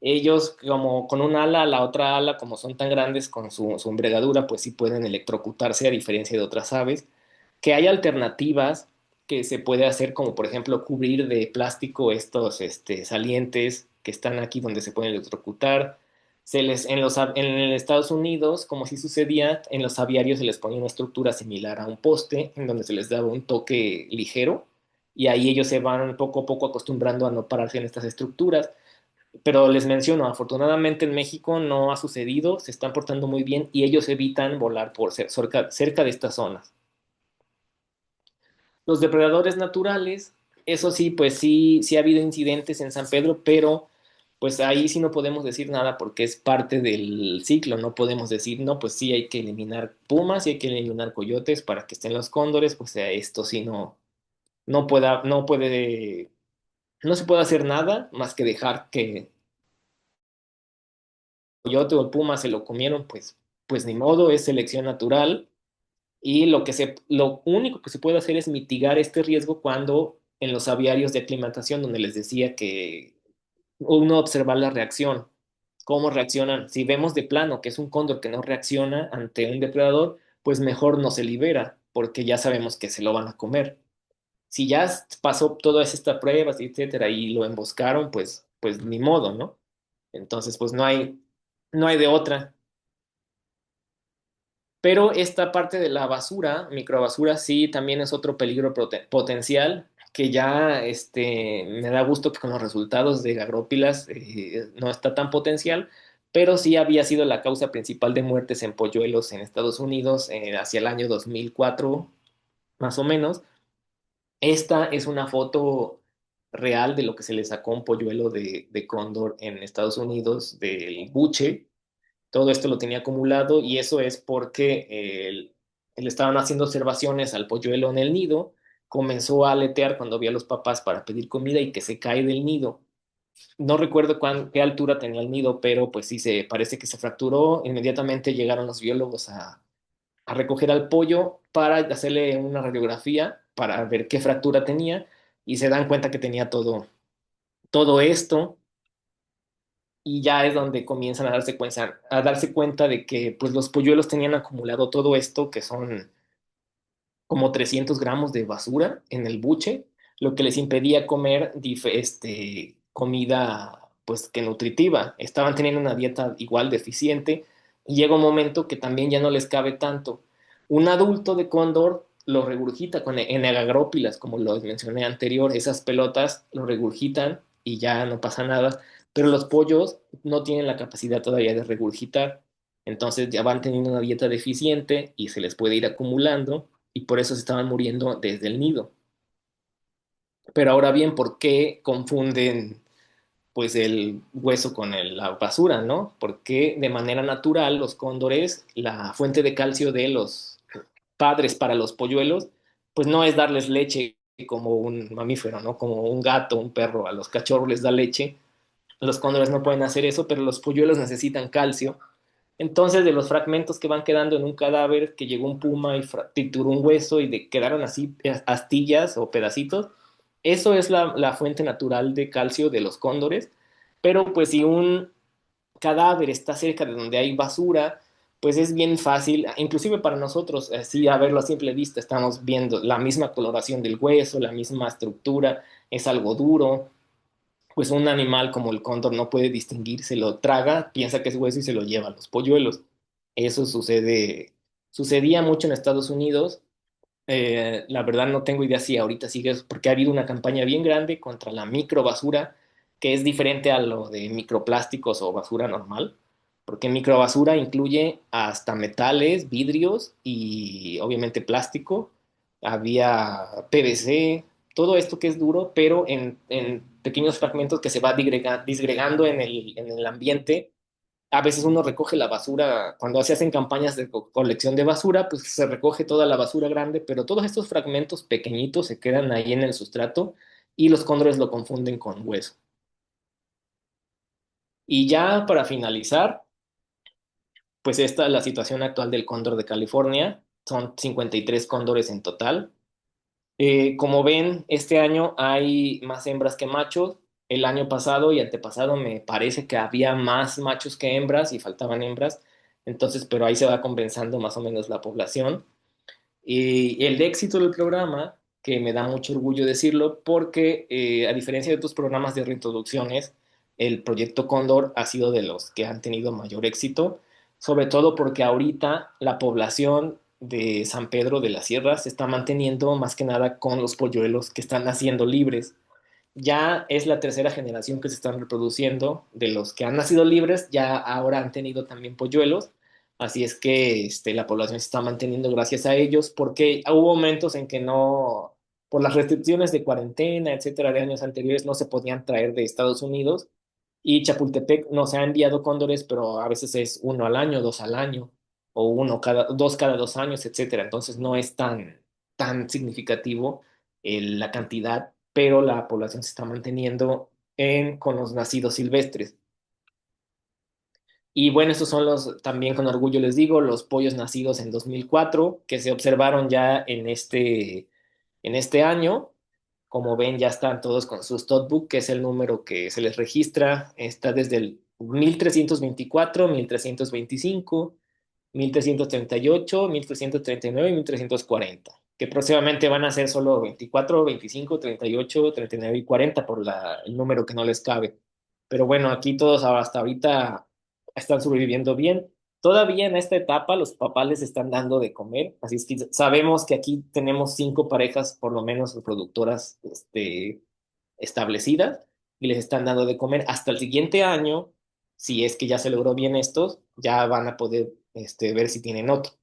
Ellos como con un ala, la otra ala, como son tan grandes con su envergadura, pues sí pueden electrocutarse a diferencia de otras aves. Que hay alternativas que se puede hacer, como por ejemplo cubrir de plástico estos salientes que están aquí donde se pueden electrocutar. En Estados Unidos, como si sucedía, en los aviarios se les ponía una estructura similar a un poste, en donde se les daba un toque ligero, y ahí ellos se van poco a poco acostumbrando a no pararse en estas estructuras. Pero les menciono, afortunadamente en México no ha sucedido, se están portando muy bien y ellos evitan volar por cerca de estas zonas. Los depredadores naturales, eso sí, pues sí, sí ha habido incidentes en San Pedro, pero pues ahí sí no podemos decir nada porque es parte del ciclo, no podemos decir, no, pues sí hay que eliminar pumas y hay que eliminar coyotes para que estén los cóndores, pues esto sí no se puede hacer nada más que dejar que el coyote o el puma se lo comieron, pues ni modo, es selección natural. Y lo único que se puede hacer es mitigar este riesgo cuando en los aviarios de aclimatación, donde les decía que uno observa la reacción, cómo reaccionan. Si vemos de plano que es un cóndor que no reacciona ante un depredador, pues mejor no se libera, porque ya sabemos que se lo van a comer. Si ya pasó todas estas pruebas, etcétera, y lo emboscaron, pues ni modo, ¿no? Entonces, pues no hay de otra. Pero esta parte de la basura, microbasura, sí también es otro peligro potencial que ya me da gusto que con los resultados de Agrópilas no está tan potencial, pero sí había sido la causa principal de muertes en polluelos en Estados Unidos hacia el año 2004, más o menos. Esta es una foto real de lo que se le sacó a un polluelo de cóndor en Estados Unidos, del buche. Todo esto lo tenía acumulado y eso es porque él estaban haciendo observaciones al polluelo en el nido, comenzó a aletear cuando vio a los papás para pedir comida y que se cae del nido. No recuerdo qué altura tenía el nido, pero pues sí, parece que se fracturó. Inmediatamente llegaron los biólogos a recoger al pollo para hacerle una radiografía para ver qué fractura tenía y se dan cuenta que tenía todo esto y ya es donde comienzan a darse cuenta de que pues los polluelos tenían acumulado todo esto, que son como 300 gramos de basura en el buche, lo que les impedía comer comida pues que nutritiva. Estaban teniendo una dieta igual deficiente y llega un momento que también ya no les cabe tanto. Un adulto de cóndor lo regurgita en agrópilas, como lo mencioné anterior, esas pelotas lo regurgitan y ya no pasa nada, pero los pollos no tienen la capacidad todavía de regurgitar, entonces ya van teniendo una dieta deficiente y se les puede ir acumulando y por eso se estaban muriendo desde el nido. Pero ahora bien, ¿por qué confunden pues el hueso con la basura, ¿no? Porque de manera natural los cóndores, la fuente de calcio de los padres para los polluelos, pues no es darles leche como un mamífero, ¿no? Como un gato, un perro, a los cachorros les da leche. Los cóndores no pueden hacer eso, pero los polluelos necesitan calcio. Entonces, de los fragmentos que van quedando en un cadáver, que llegó un puma y trituró un hueso y quedaron así astillas o pedacitos, eso es la fuente natural de calcio de los cóndores. Pero pues si un cadáver está cerca de donde hay basura, pues es bien fácil, inclusive para nosotros, así a verlo a simple vista, estamos viendo la misma coloración del hueso, la misma estructura, es algo duro, pues un animal como el cóndor no puede distinguir, se lo traga, piensa que es hueso y se lo lleva a los polluelos. Eso sucedía mucho en Estados Unidos. La verdad no tengo idea si ahorita sigue, porque ha habido una campaña bien grande contra la microbasura, que es diferente a lo de microplásticos o basura normal, porque microbasura incluye hasta metales, vidrios y obviamente plástico. Había PVC, todo esto que es duro, pero en pequeños fragmentos que se va disgregando en el ambiente. A veces uno recoge la basura, cuando se hacen campañas de colección de basura, pues se recoge toda la basura grande, pero todos estos fragmentos pequeñitos se quedan ahí en el sustrato y los cóndores lo confunden con hueso. Y ya para finalizar, pues esta es la situación actual del cóndor de California. Son 53 cóndores en total. Como ven, este año hay más hembras que machos. El año pasado y antepasado me parece que había más machos que hembras y faltaban hembras, entonces, pero ahí se va compensando más o menos la población. Y el éxito del programa, que me da mucho orgullo decirlo, porque a diferencia de otros programas de reintroducciones, el Proyecto Cóndor ha sido de los que han tenido mayor éxito, sobre todo porque ahorita la población de San Pedro de la Sierra se está manteniendo más que nada con los polluelos que están naciendo libres. Ya es la tercera generación que se están reproduciendo. De los que han nacido libres, ya ahora han tenido también polluelos. Así es que la población se está manteniendo gracias a ellos, porque hubo momentos en que no, por las restricciones de cuarentena, etcétera, de años anteriores, no se podían traer de Estados Unidos. Y Chapultepec nos ha enviado cóndores, pero a veces es uno al año, dos al año, o dos cada 2 años, etcétera. Entonces no es tan significativo la cantidad, pero la población se está manteniendo con los nacidos silvestres. Y bueno, estos son también con orgullo les digo, los pollos nacidos en 2004 que se observaron ya en este año. Como ven, ya están todos con su Stotbook, que es el número que se les registra. Está desde el 1324, 1325, 1338, 1339 y 1340, que próximamente van a ser solo 24, 25, 38, 39 y 40 por el número que no les cabe. Pero bueno, aquí todos hasta ahorita están sobreviviendo bien. Todavía en esta etapa los papás les están dando de comer, así es que sabemos que aquí tenemos 5 parejas, por lo menos reproductoras, establecidas, y les están dando de comer. Hasta el siguiente año, si es que ya se logró bien estos, ya van a poder ver si tienen otro.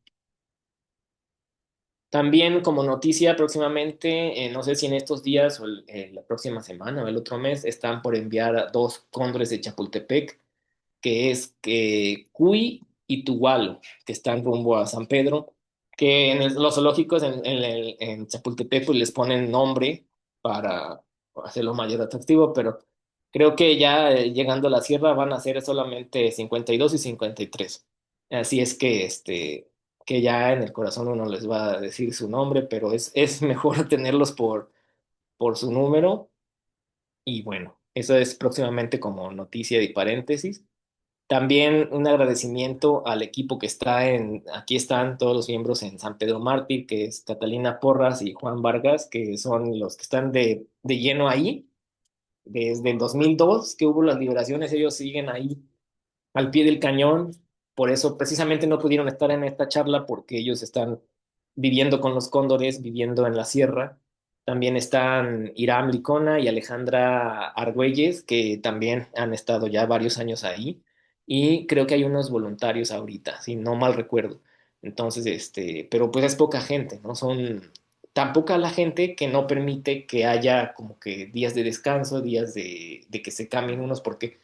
También como noticia próximamente, no sé si en estos días o la próxima semana o el otro mes, están por enviar 2 cóndores de Chapultepec, que es Cuy y Tugualo, que están rumbo a San Pedro, que en los zoológicos en Chapultepec pues, les ponen nombre para hacerlo mayor atractivo, pero creo que ya llegando a la sierra van a ser solamente 52 y 53. Así es que ya en el corazón uno les va a decir su nombre, pero es mejor tenerlos por su número. Y bueno, eso es próximamente como noticia y paréntesis. También un agradecimiento al equipo que aquí están todos los miembros en San Pedro Mártir, que es Catalina Porras y Juan Vargas, que son los que están de lleno ahí. Desde el 2002 que hubo las liberaciones, ellos siguen ahí al pie del cañón. Por eso precisamente no pudieron estar en esta charla porque ellos están viviendo con los cóndores, viviendo en la sierra. También están Iram Licona y Alejandra Argüelles, que también han estado ya varios años ahí. Y creo que hay unos voluntarios ahorita, si no mal recuerdo. Entonces, pero pues es poca gente, ¿no? Son tan poca la gente que no permite que haya como que días de descanso, días de que se cambien unos, porque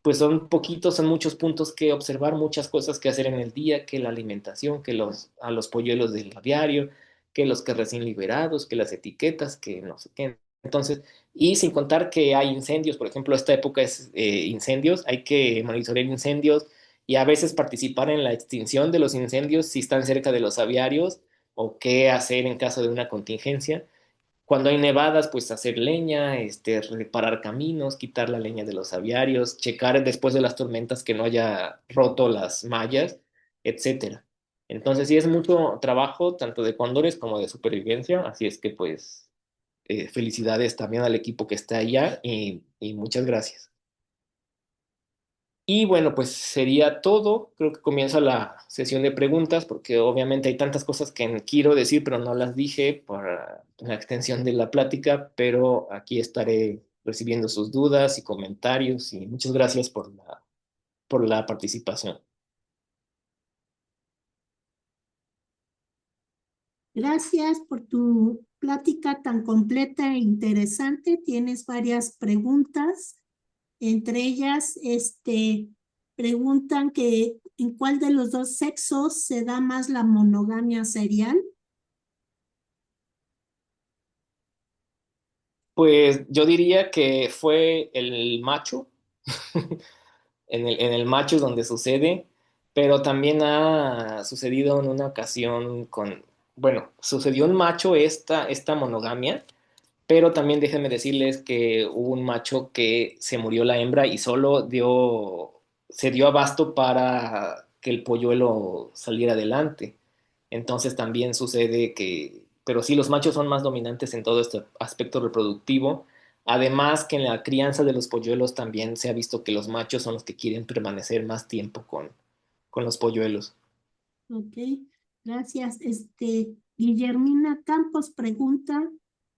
pues son poquitos, son muchos puntos que observar, muchas cosas que hacer en el día, que la alimentación, que a los polluelos del diario, que los que recién liberados, que las etiquetas, que no sé qué. Entonces, y sin contar que hay incendios, por ejemplo, esta época es incendios, hay que monitorear incendios y a veces participar en la extinción de los incendios si están cerca de los aviarios o qué hacer en caso de una contingencia. Cuando hay nevadas, pues hacer leña, reparar caminos, quitar la leña de los aviarios, checar después de las tormentas que no haya roto las mallas, etcétera. Entonces sí es mucho trabajo, tanto de cóndores como de supervivencia, así es que pues felicidades también al equipo que está allá y muchas gracias. Y bueno, pues sería todo. Creo que comienza la sesión de preguntas porque obviamente hay tantas cosas que quiero decir, pero no las dije para la extensión de la plática, pero aquí estaré recibiendo sus dudas y comentarios y muchas gracias por la participación. Gracias por tu plática tan completa e interesante. Tienes varias preguntas. Entre ellas, preguntan que en cuál de los dos sexos se da más la monogamia serial. Pues yo diría que fue el macho, en el macho es donde sucede, pero también ha sucedido en una ocasión bueno, sucedió en macho esta monogamia, pero también déjenme decirles que hubo un macho que se murió la hembra y se dio abasto para que el polluelo saliera adelante. Entonces también sucede pero sí, los machos son más dominantes en todo este aspecto reproductivo. Además que en la crianza de los polluelos también se ha visto que los machos son los que quieren permanecer más tiempo con los polluelos. Ok, gracias. Guillermina Campos pregunta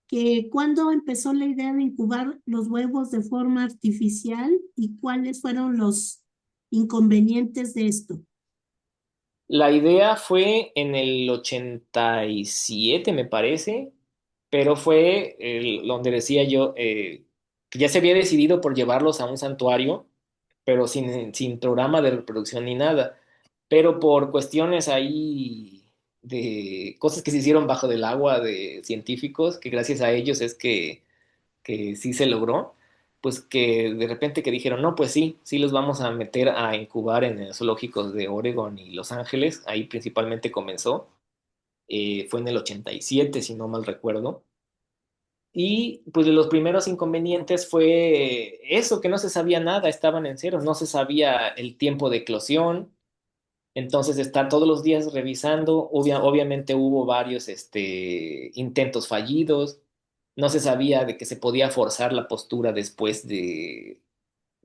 que ¿cuándo empezó la idea de incubar los huevos de forma artificial y cuáles fueron los inconvenientes de esto? La idea fue en el 87, me parece, pero fue donde decía yo que ya se había decidido por llevarlos a un santuario, pero sin programa de reproducción ni nada. Pero por cuestiones ahí de cosas que se hicieron bajo del agua de científicos, que gracias a ellos es que sí se logró, pues que de repente que dijeron, no, pues sí, sí los vamos a meter a incubar en los zoológicos de Oregon y Los Ángeles, ahí principalmente comenzó, fue en el 87, si no mal recuerdo. Y pues de los primeros inconvenientes fue eso, que no se sabía nada, estaban en cero, no se sabía el tiempo de eclosión, entonces estar todos los días revisando, obviamente hubo varios intentos fallidos, no se sabía de que se podía forzar la postura después de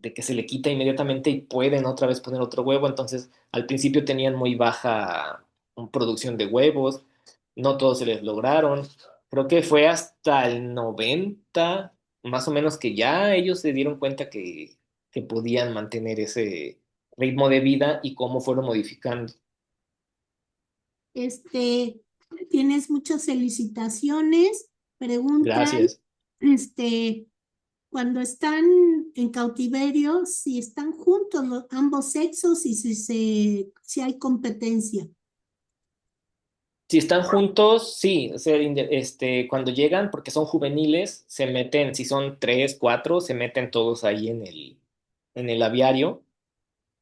que se le quita inmediatamente y pueden otra vez poner otro huevo, entonces al principio tenían muy baja producción de huevos, no todos se les lograron, creo que fue hasta el 90 más o menos que ya ellos se dieron cuenta que podían mantener ese ritmo de vida y cómo fueron modificando. Este, tienes muchas felicitaciones. Preguntan, Gracias. este, cuando están en cautiverio, si están juntos ambos sexos y si hay competencia. Si están juntos, sí, o sea, cuando llegan, porque son juveniles, se meten, si son tres, cuatro, se meten todos ahí en el aviario.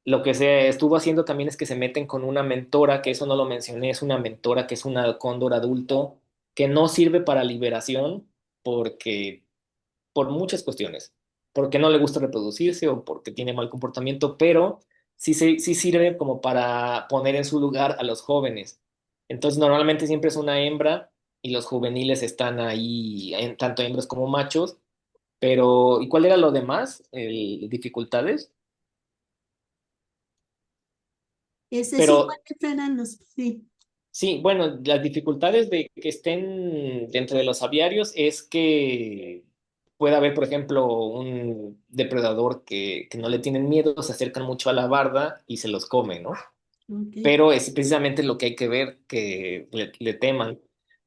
Lo que se estuvo haciendo también es que se meten con una mentora, que eso no lo mencioné, es una mentora que es una cóndor adulto, que no sirve para liberación porque por muchas cuestiones, porque no le gusta reproducirse o porque tiene mal comportamiento, pero sí sirve como para poner en su lugar a los jóvenes. Entonces, normalmente siempre es una hembra y los juveniles están ahí, tanto hembras como machos, pero ¿y cuál era lo demás? Dificultades. Ese sí, Pero ¿cuáles eran los? Sí. sí, bueno, las dificultades de que estén dentro de los aviarios es que puede haber, por ejemplo, un depredador que no le tienen miedo, se acercan mucho a la barda y se los come, ¿no? Ok. Pero es precisamente lo que hay que ver, que le teman.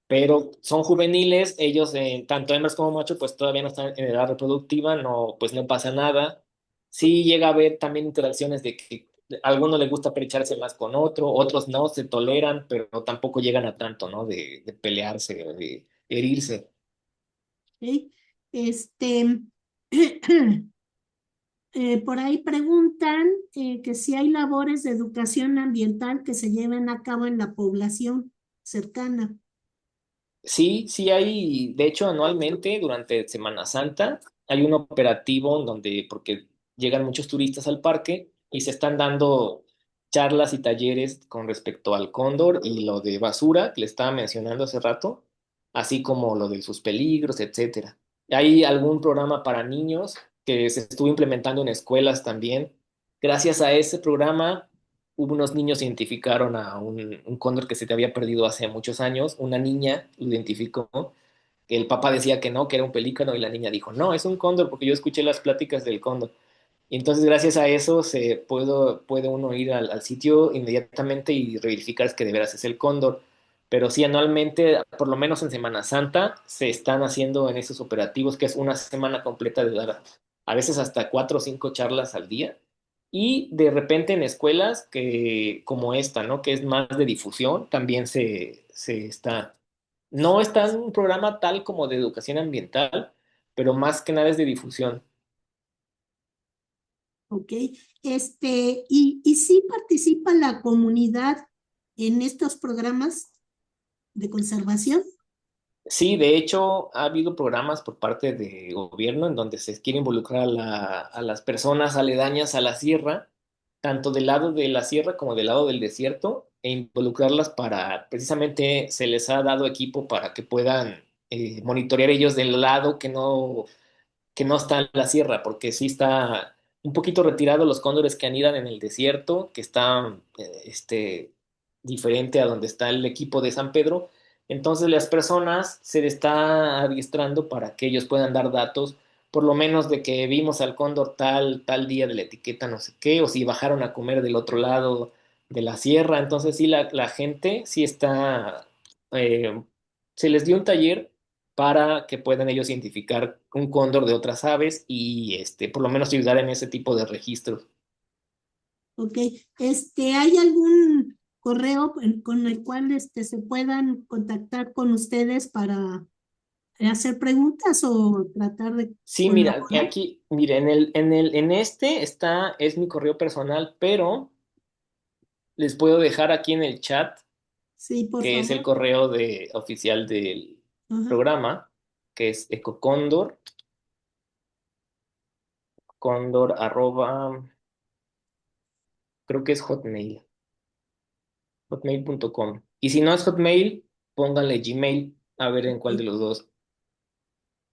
Pero son juveniles, ellos, tanto hembras como machos, pues todavía no están en edad reproductiva, no, pues no pasa nada. Sí llega a haber también interacciones de que a algunos les gusta perecharse más con otro, otros no, se toleran, pero tampoco llegan a tanto, ¿no? De pelearse o de herirse. Ok. Este, por ahí preguntan que si hay labores de educación ambiental que se lleven a cabo en la población cercana. Sí, sí hay, de hecho, anualmente durante Semana Santa hay un operativo en donde, porque llegan muchos turistas al parque y se están dando charlas y talleres con respecto al cóndor y lo de basura que le estaba mencionando hace rato, así como lo de sus peligros, etcétera. Hay algún programa para niños que se estuvo implementando en escuelas también. Gracias a ese programa hubo unos niños que identificaron a un cóndor que se te había perdido hace muchos años. Una niña lo identificó, que el papá decía que no, que era un pelícano, y la niña dijo, no, es un cóndor, porque yo escuché las pláticas del cóndor. Y entonces, gracias a eso, puede uno ir al sitio inmediatamente y verificar que de veras es el cóndor. Pero sí, anualmente, por lo menos en Semana Santa, se están haciendo en esos operativos, que es una semana completa de dar a veces hasta 4 o 5 charlas al día. Y de repente en escuelas como esta, ¿no? Que es más de difusión, también se está. No está en un programa tal como de educación ambiental, pero más que nada es de difusión. Ok. Y sí participa la comunidad en estos programas de conservación. Sí, de hecho, ha habido programas por parte de gobierno en donde se quiere involucrar a las personas aledañas a la sierra, tanto del lado de la sierra como del lado del desierto, e involucrarlas para, precisamente se les ha dado equipo para que puedan monitorear ellos del lado que no está en la sierra, porque sí está un poquito retirado los cóndores que anidan en el desierto, que está diferente a donde está el equipo de San Pedro. Entonces las personas se le está adiestrando para que ellos puedan dar datos, por lo menos de que vimos al cóndor tal día de la etiqueta, no sé qué, o si bajaron a comer del otro lado de la sierra. Entonces sí, la gente sí está, eh, se les dio un taller para que puedan ellos identificar un cóndor de otras aves y por lo menos ayudar en ese tipo de registros. Ok, ¿hay algún correo con el cual se puedan contactar con ustedes para hacer preguntas o tratar de Sí, mira, colaborar? aquí, mira, en este es mi correo personal, pero les puedo dejar aquí en el chat, Sí, por que es el favor. correo oficial del Ajá. programa, que es ecocondor, cóndor arroba, creo que es hotmail.com. Y si no es Hotmail, pónganle Gmail, a ver en cuál de los dos.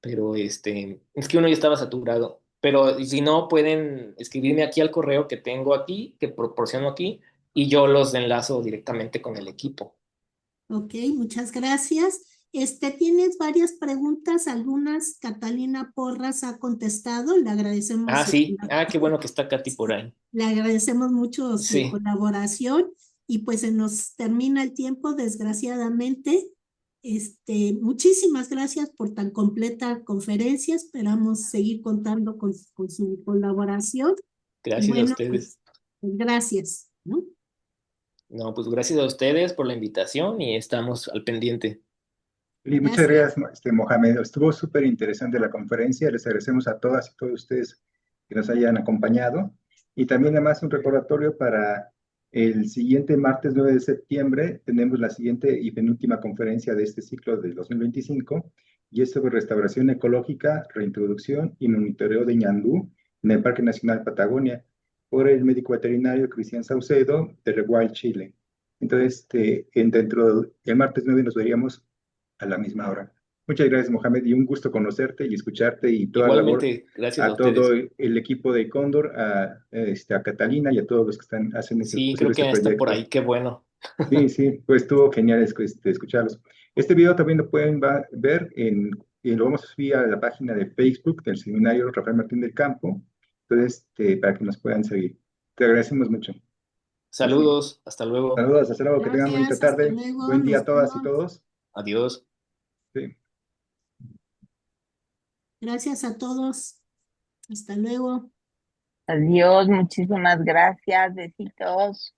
Pero es que uno ya estaba saturado. Pero si no, pueden escribirme aquí al correo que tengo aquí, que proporciono aquí, y yo los enlazo directamente con el equipo. Ok, muchas gracias. Tienes varias preguntas, algunas Catalina Porras ha contestado, le agradecemos Ah, sí. Ah, qué bueno que está Katy por ahí. le agradecemos mucho su Sí, colaboración y pues se nos termina el tiempo, desgraciadamente. Muchísimas gracias por tan completa conferencia. Esperamos seguir contando con su colaboración. Y gracias a bueno, ustedes. pues gracias, ¿no? No, pues gracias a ustedes por la invitación y estamos al pendiente. Y muchas Gracias. gracias, Mohamed. Estuvo súper interesante la conferencia. Les agradecemos a todas y todos ustedes que nos hayan acompañado. Y también además un recordatorio para el siguiente martes 9 de septiembre. Tenemos la siguiente y penúltima conferencia de este ciclo del 2025 y es sobre restauración ecológica, reintroducción y monitoreo de ñandú en el Parque Nacional Patagonia por el médico veterinario Cristian Saucedo de Reguay, Chile. Entonces, dentro del martes 9 nos veríamos a la misma hora. Muchas gracias, Mohamed, y un gusto conocerte y escucharte y toda la labor Igualmente, gracias a a todo ustedes. el equipo de Cóndor, a Catalina y a todos los que hacen Sí, creo posible que este ya está por proyecto. ahí, qué bueno. Sí, sí, pues estuvo genial escucharlos. Este video también lo pueden ver y lo vamos a subir a la página de Facebook del Seminario Rafael Martín del Campo, entonces, para que nos puedan seguir. Te agradecemos mucho. Sí, sí. Saludos, hasta luego. Saludos, hasta luego, que tengan bonita Gracias, hasta tarde. luego, Buen día a nos todas y vemos. todos. Adiós. Sí. Gracias a todos, hasta luego. Adiós, muchísimas gracias, besitos.